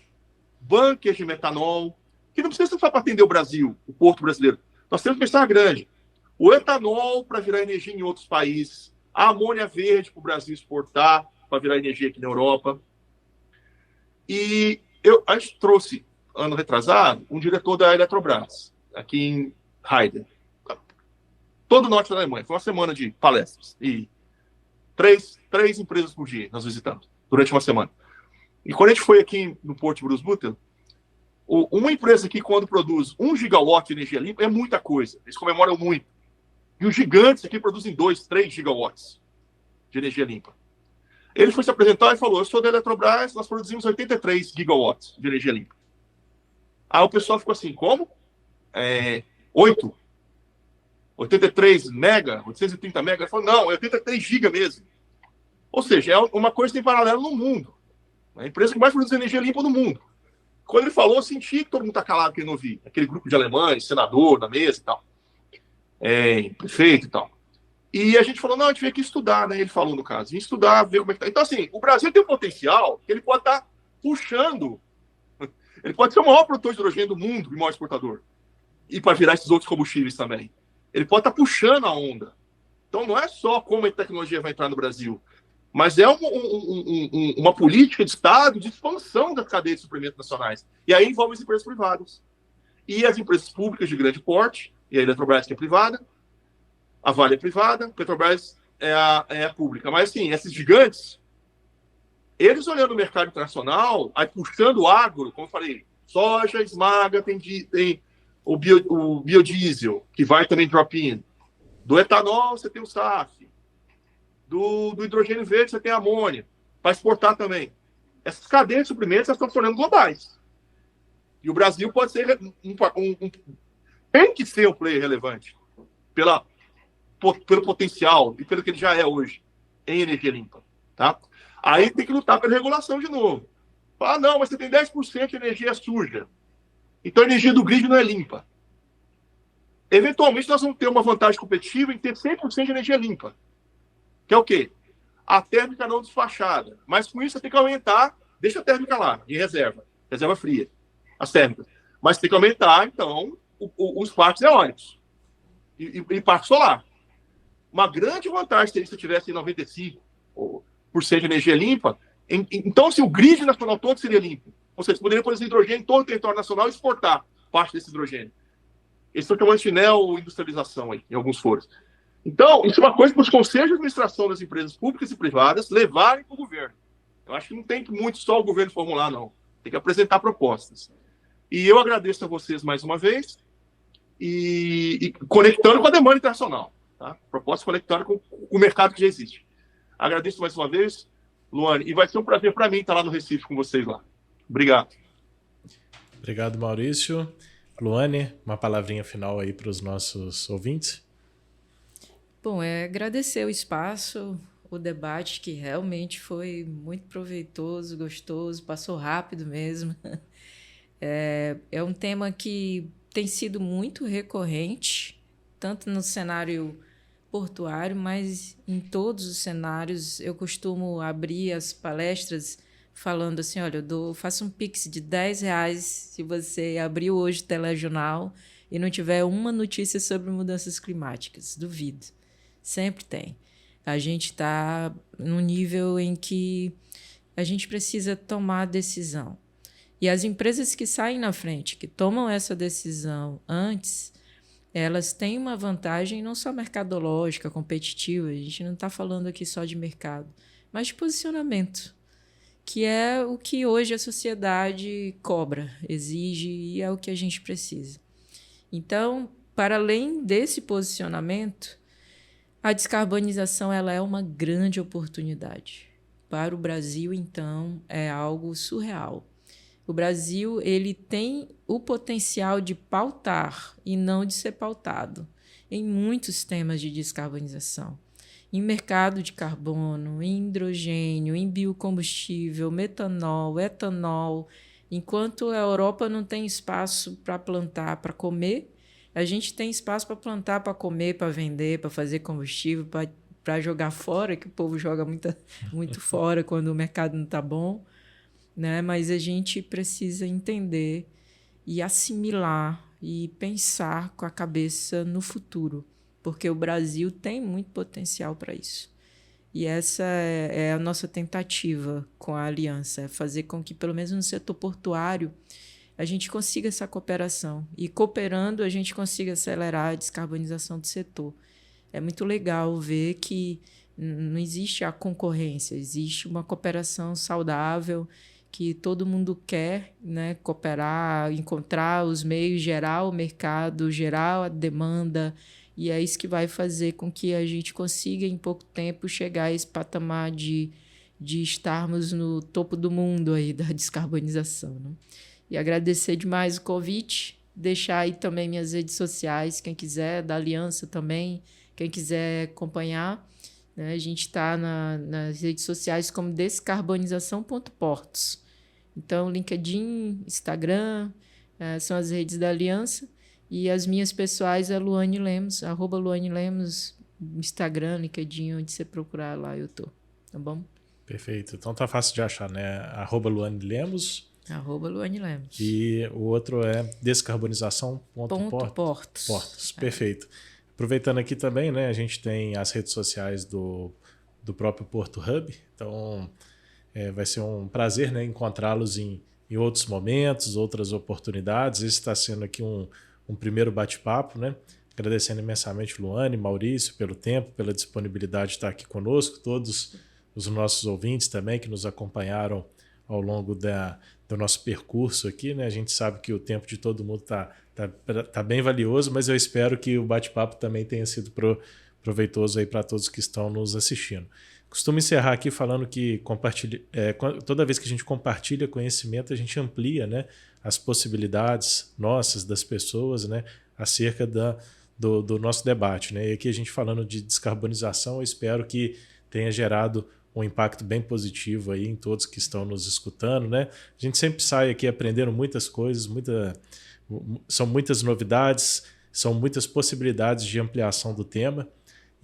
Bunkers de metanol, que não precisa ser só para atender o Brasil, o porto brasileiro. Nós temos que pensar grande. O etanol para virar energia em outros países, a amônia verde para o Brasil exportar, para virar energia aqui na Europa. E a gente trouxe, ano retrasado, um diretor da Eletrobras, aqui em Heiden. Todo o norte da Alemanha. Foi uma semana de palestras. E três empresas por dia nós visitamos, durante uma semana. E quando a gente foi aqui no Porto de Brunsbüttel, uma empresa aqui, quando produz 1 gigawatt de energia limpa, é muita coisa. Eles comemoram muito. E os gigantes aqui produzem 2, 3 gigawatts de energia limpa. Ele foi se apresentar e falou, eu sou da Eletrobras, nós produzimos 83 gigawatts de energia limpa. Aí o pessoal ficou assim, como? 83 mega, 830 mega? Ele falou, não, é 83 giga mesmo. Ou seja, é uma coisa que tem paralelo no mundo. É a empresa que mais produz energia limpa no mundo. Quando ele falou, eu senti que todo mundo está calado, que ele não ouvia. Aquele grupo de alemães, senador na mesa e tal. Prefeito e tal. E a gente falou, não, a gente veio aqui estudar, né? Ele falou, no caso, estudar, ver como é que tá. Então, assim, o Brasil tem um potencial que ele pode estar puxando. Ele pode ser o maior produtor de hidrogênio do mundo e o maior exportador. E para virar esses outros combustíveis também. Ele pode estar puxando a onda. Então, não é só como a tecnologia vai entrar no Brasil. mas é uma política de Estado de expansão das cadeias de suprimento nacionais. E aí envolve as empresas privadas. E as empresas públicas de grande porte, e a Eletrobras que é privada, a Vale é privada, a Petrobras é a pública. Mas, assim, esses gigantes, eles olhando o mercado internacional, aí puxando o agro, como eu falei, soja esmaga, tem o biodiesel, que vai também drop-in. Do etanol, você tem o SAF. Do hidrogênio verde, você tem a amônia, para exportar também. Essas cadeias de suprimentos estão se tornando globais. E o Brasil pode ser tem que ser um player relevante pelo potencial e pelo que ele já é hoje em energia limpa. Tá? Aí tem que lutar pela regulação de novo. Ah, não, mas você tem 10% de energia suja. Então a energia do grid não é limpa. Eventualmente nós vamos ter uma vantagem competitiva em ter 100% de energia limpa. Que é o quê? A térmica não despachada. Mas com isso você tem que aumentar, deixa a térmica lá, em reserva fria, as térmicas. Mas tem que aumentar, então, os parques eólicos e parque solar. Uma grande vantagem seria se tivesse 95% de energia limpa. Então, se o grid nacional todo seria limpo, ou seja, poderia pôr esse hidrogênio em todo o território nacional e exportar parte desse hidrogênio. Eles estão chamando de neo-industrialização aí, em alguns foros. Então, isso é uma coisa para os conselhos de administração das empresas públicas e privadas levarem para o governo. Eu acho que não tem muito só o governo formular, não. Tem que apresentar propostas. E eu agradeço a vocês mais uma vez e conectando com a demanda internacional. Tá? Propostas conectando com o mercado que já existe. Agradeço mais uma vez, Luane, e vai ser um prazer para mim estar lá no Recife com vocês lá. Obrigado. Obrigado, Maurício. Luane, uma palavrinha final aí para os nossos ouvintes. Bom, agradecer o espaço, o debate, que realmente foi muito proveitoso, gostoso, passou rápido mesmo. É um tema que tem sido muito recorrente, tanto no cenário portuário, mas em todos os cenários. Eu costumo abrir as palestras falando assim, olha, faço um Pix de R$10 se você abriu hoje o telejornal e não tiver uma notícia sobre mudanças climáticas. Duvido. Sempre tem. A gente está num nível em que a gente precisa tomar decisão. E as empresas que saem na frente, que tomam essa decisão antes, elas têm uma vantagem não só mercadológica, competitiva, a gente não está falando aqui só de mercado, mas de posicionamento, que é o que hoje a sociedade cobra, exige e é o que a gente precisa. Então, para além desse posicionamento, a descarbonização ela é uma grande oportunidade. Para o Brasil, então, é algo surreal. O Brasil ele tem o potencial de pautar e não de ser pautado em muitos temas de descarbonização. Em mercado de carbono, em hidrogênio, em biocombustível, metanol, etanol. Enquanto a Europa não tem espaço para plantar, para comer, a gente tem espaço para plantar, para comer, para vender, para fazer combustível, para jogar fora, que o povo joga muito fora quando o mercado não está bom. Né? Mas a gente precisa entender e assimilar e pensar com a cabeça no futuro, porque o Brasil tem muito potencial para isso. E essa é a nossa tentativa com a aliança, é fazer com que, pelo menos no setor portuário, a gente consiga essa cooperação. E cooperando, a gente consiga acelerar a descarbonização do setor. É muito legal ver que não existe a concorrência, existe uma cooperação saudável, que todo mundo quer, né, cooperar, encontrar os meios, gerar o mercado, gerar a demanda, e é isso que vai fazer com que a gente consiga, em pouco tempo, chegar a esse patamar de estarmos no topo do mundo aí da descarbonização. Né? E agradecer demais o convite, deixar aí também minhas redes sociais, quem quiser, da Aliança também, quem quiser acompanhar. Né? A gente está nas redes sociais como descarbonização.portos. Então, LinkedIn, Instagram, são as redes da Aliança. E as minhas pessoais é Luane Lemos, @Luane Lemos, Instagram, LinkedIn, onde você procurar lá eu tô. Tá bom? Perfeito. Então tá fácil de achar, né? @Luane Lemos. @Luane Lemos. E o outro é descarbonização.portos. Portos. Perfeito. Aproveitando aqui também, né? A gente tem as redes sociais do do próprio Porto Hub. Então, vai ser um prazer, né, encontrá-los em outros momentos, outras oportunidades. Esse está sendo aqui um primeiro bate-papo, né? Agradecendo imensamente Luane, Maurício, pelo tempo, pela disponibilidade de estar aqui conosco, todos os nossos ouvintes também que nos acompanharam ao longo do nosso percurso aqui, né? A gente sabe que o tempo de todo mundo tá bem valioso, mas eu espero que o bate-papo também tenha sido proveitoso aí para todos que estão nos assistindo. Costumo encerrar aqui falando que toda vez que a gente compartilha conhecimento, a gente amplia, né, as possibilidades nossas, das pessoas, né, acerca do nosso debate, né? E aqui a gente falando de descarbonização, eu espero que tenha gerado um impacto bem positivo aí em todos que estão nos escutando, né? A gente sempre sai aqui aprendendo muitas coisas, são muitas novidades, são muitas possibilidades de ampliação do tema,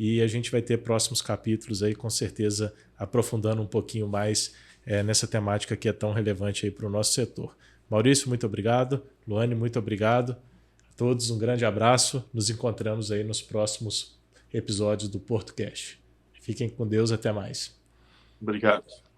e a gente vai ter próximos capítulos aí, com certeza, aprofundando um pouquinho mais nessa temática que é tão relevante aí para o nosso setor. Maurício, muito obrigado. Luane, muito obrigado. A todos um grande abraço. Nos encontramos aí nos próximos episódios do PortoCast. Fiquem com Deus, até mais. Obrigado.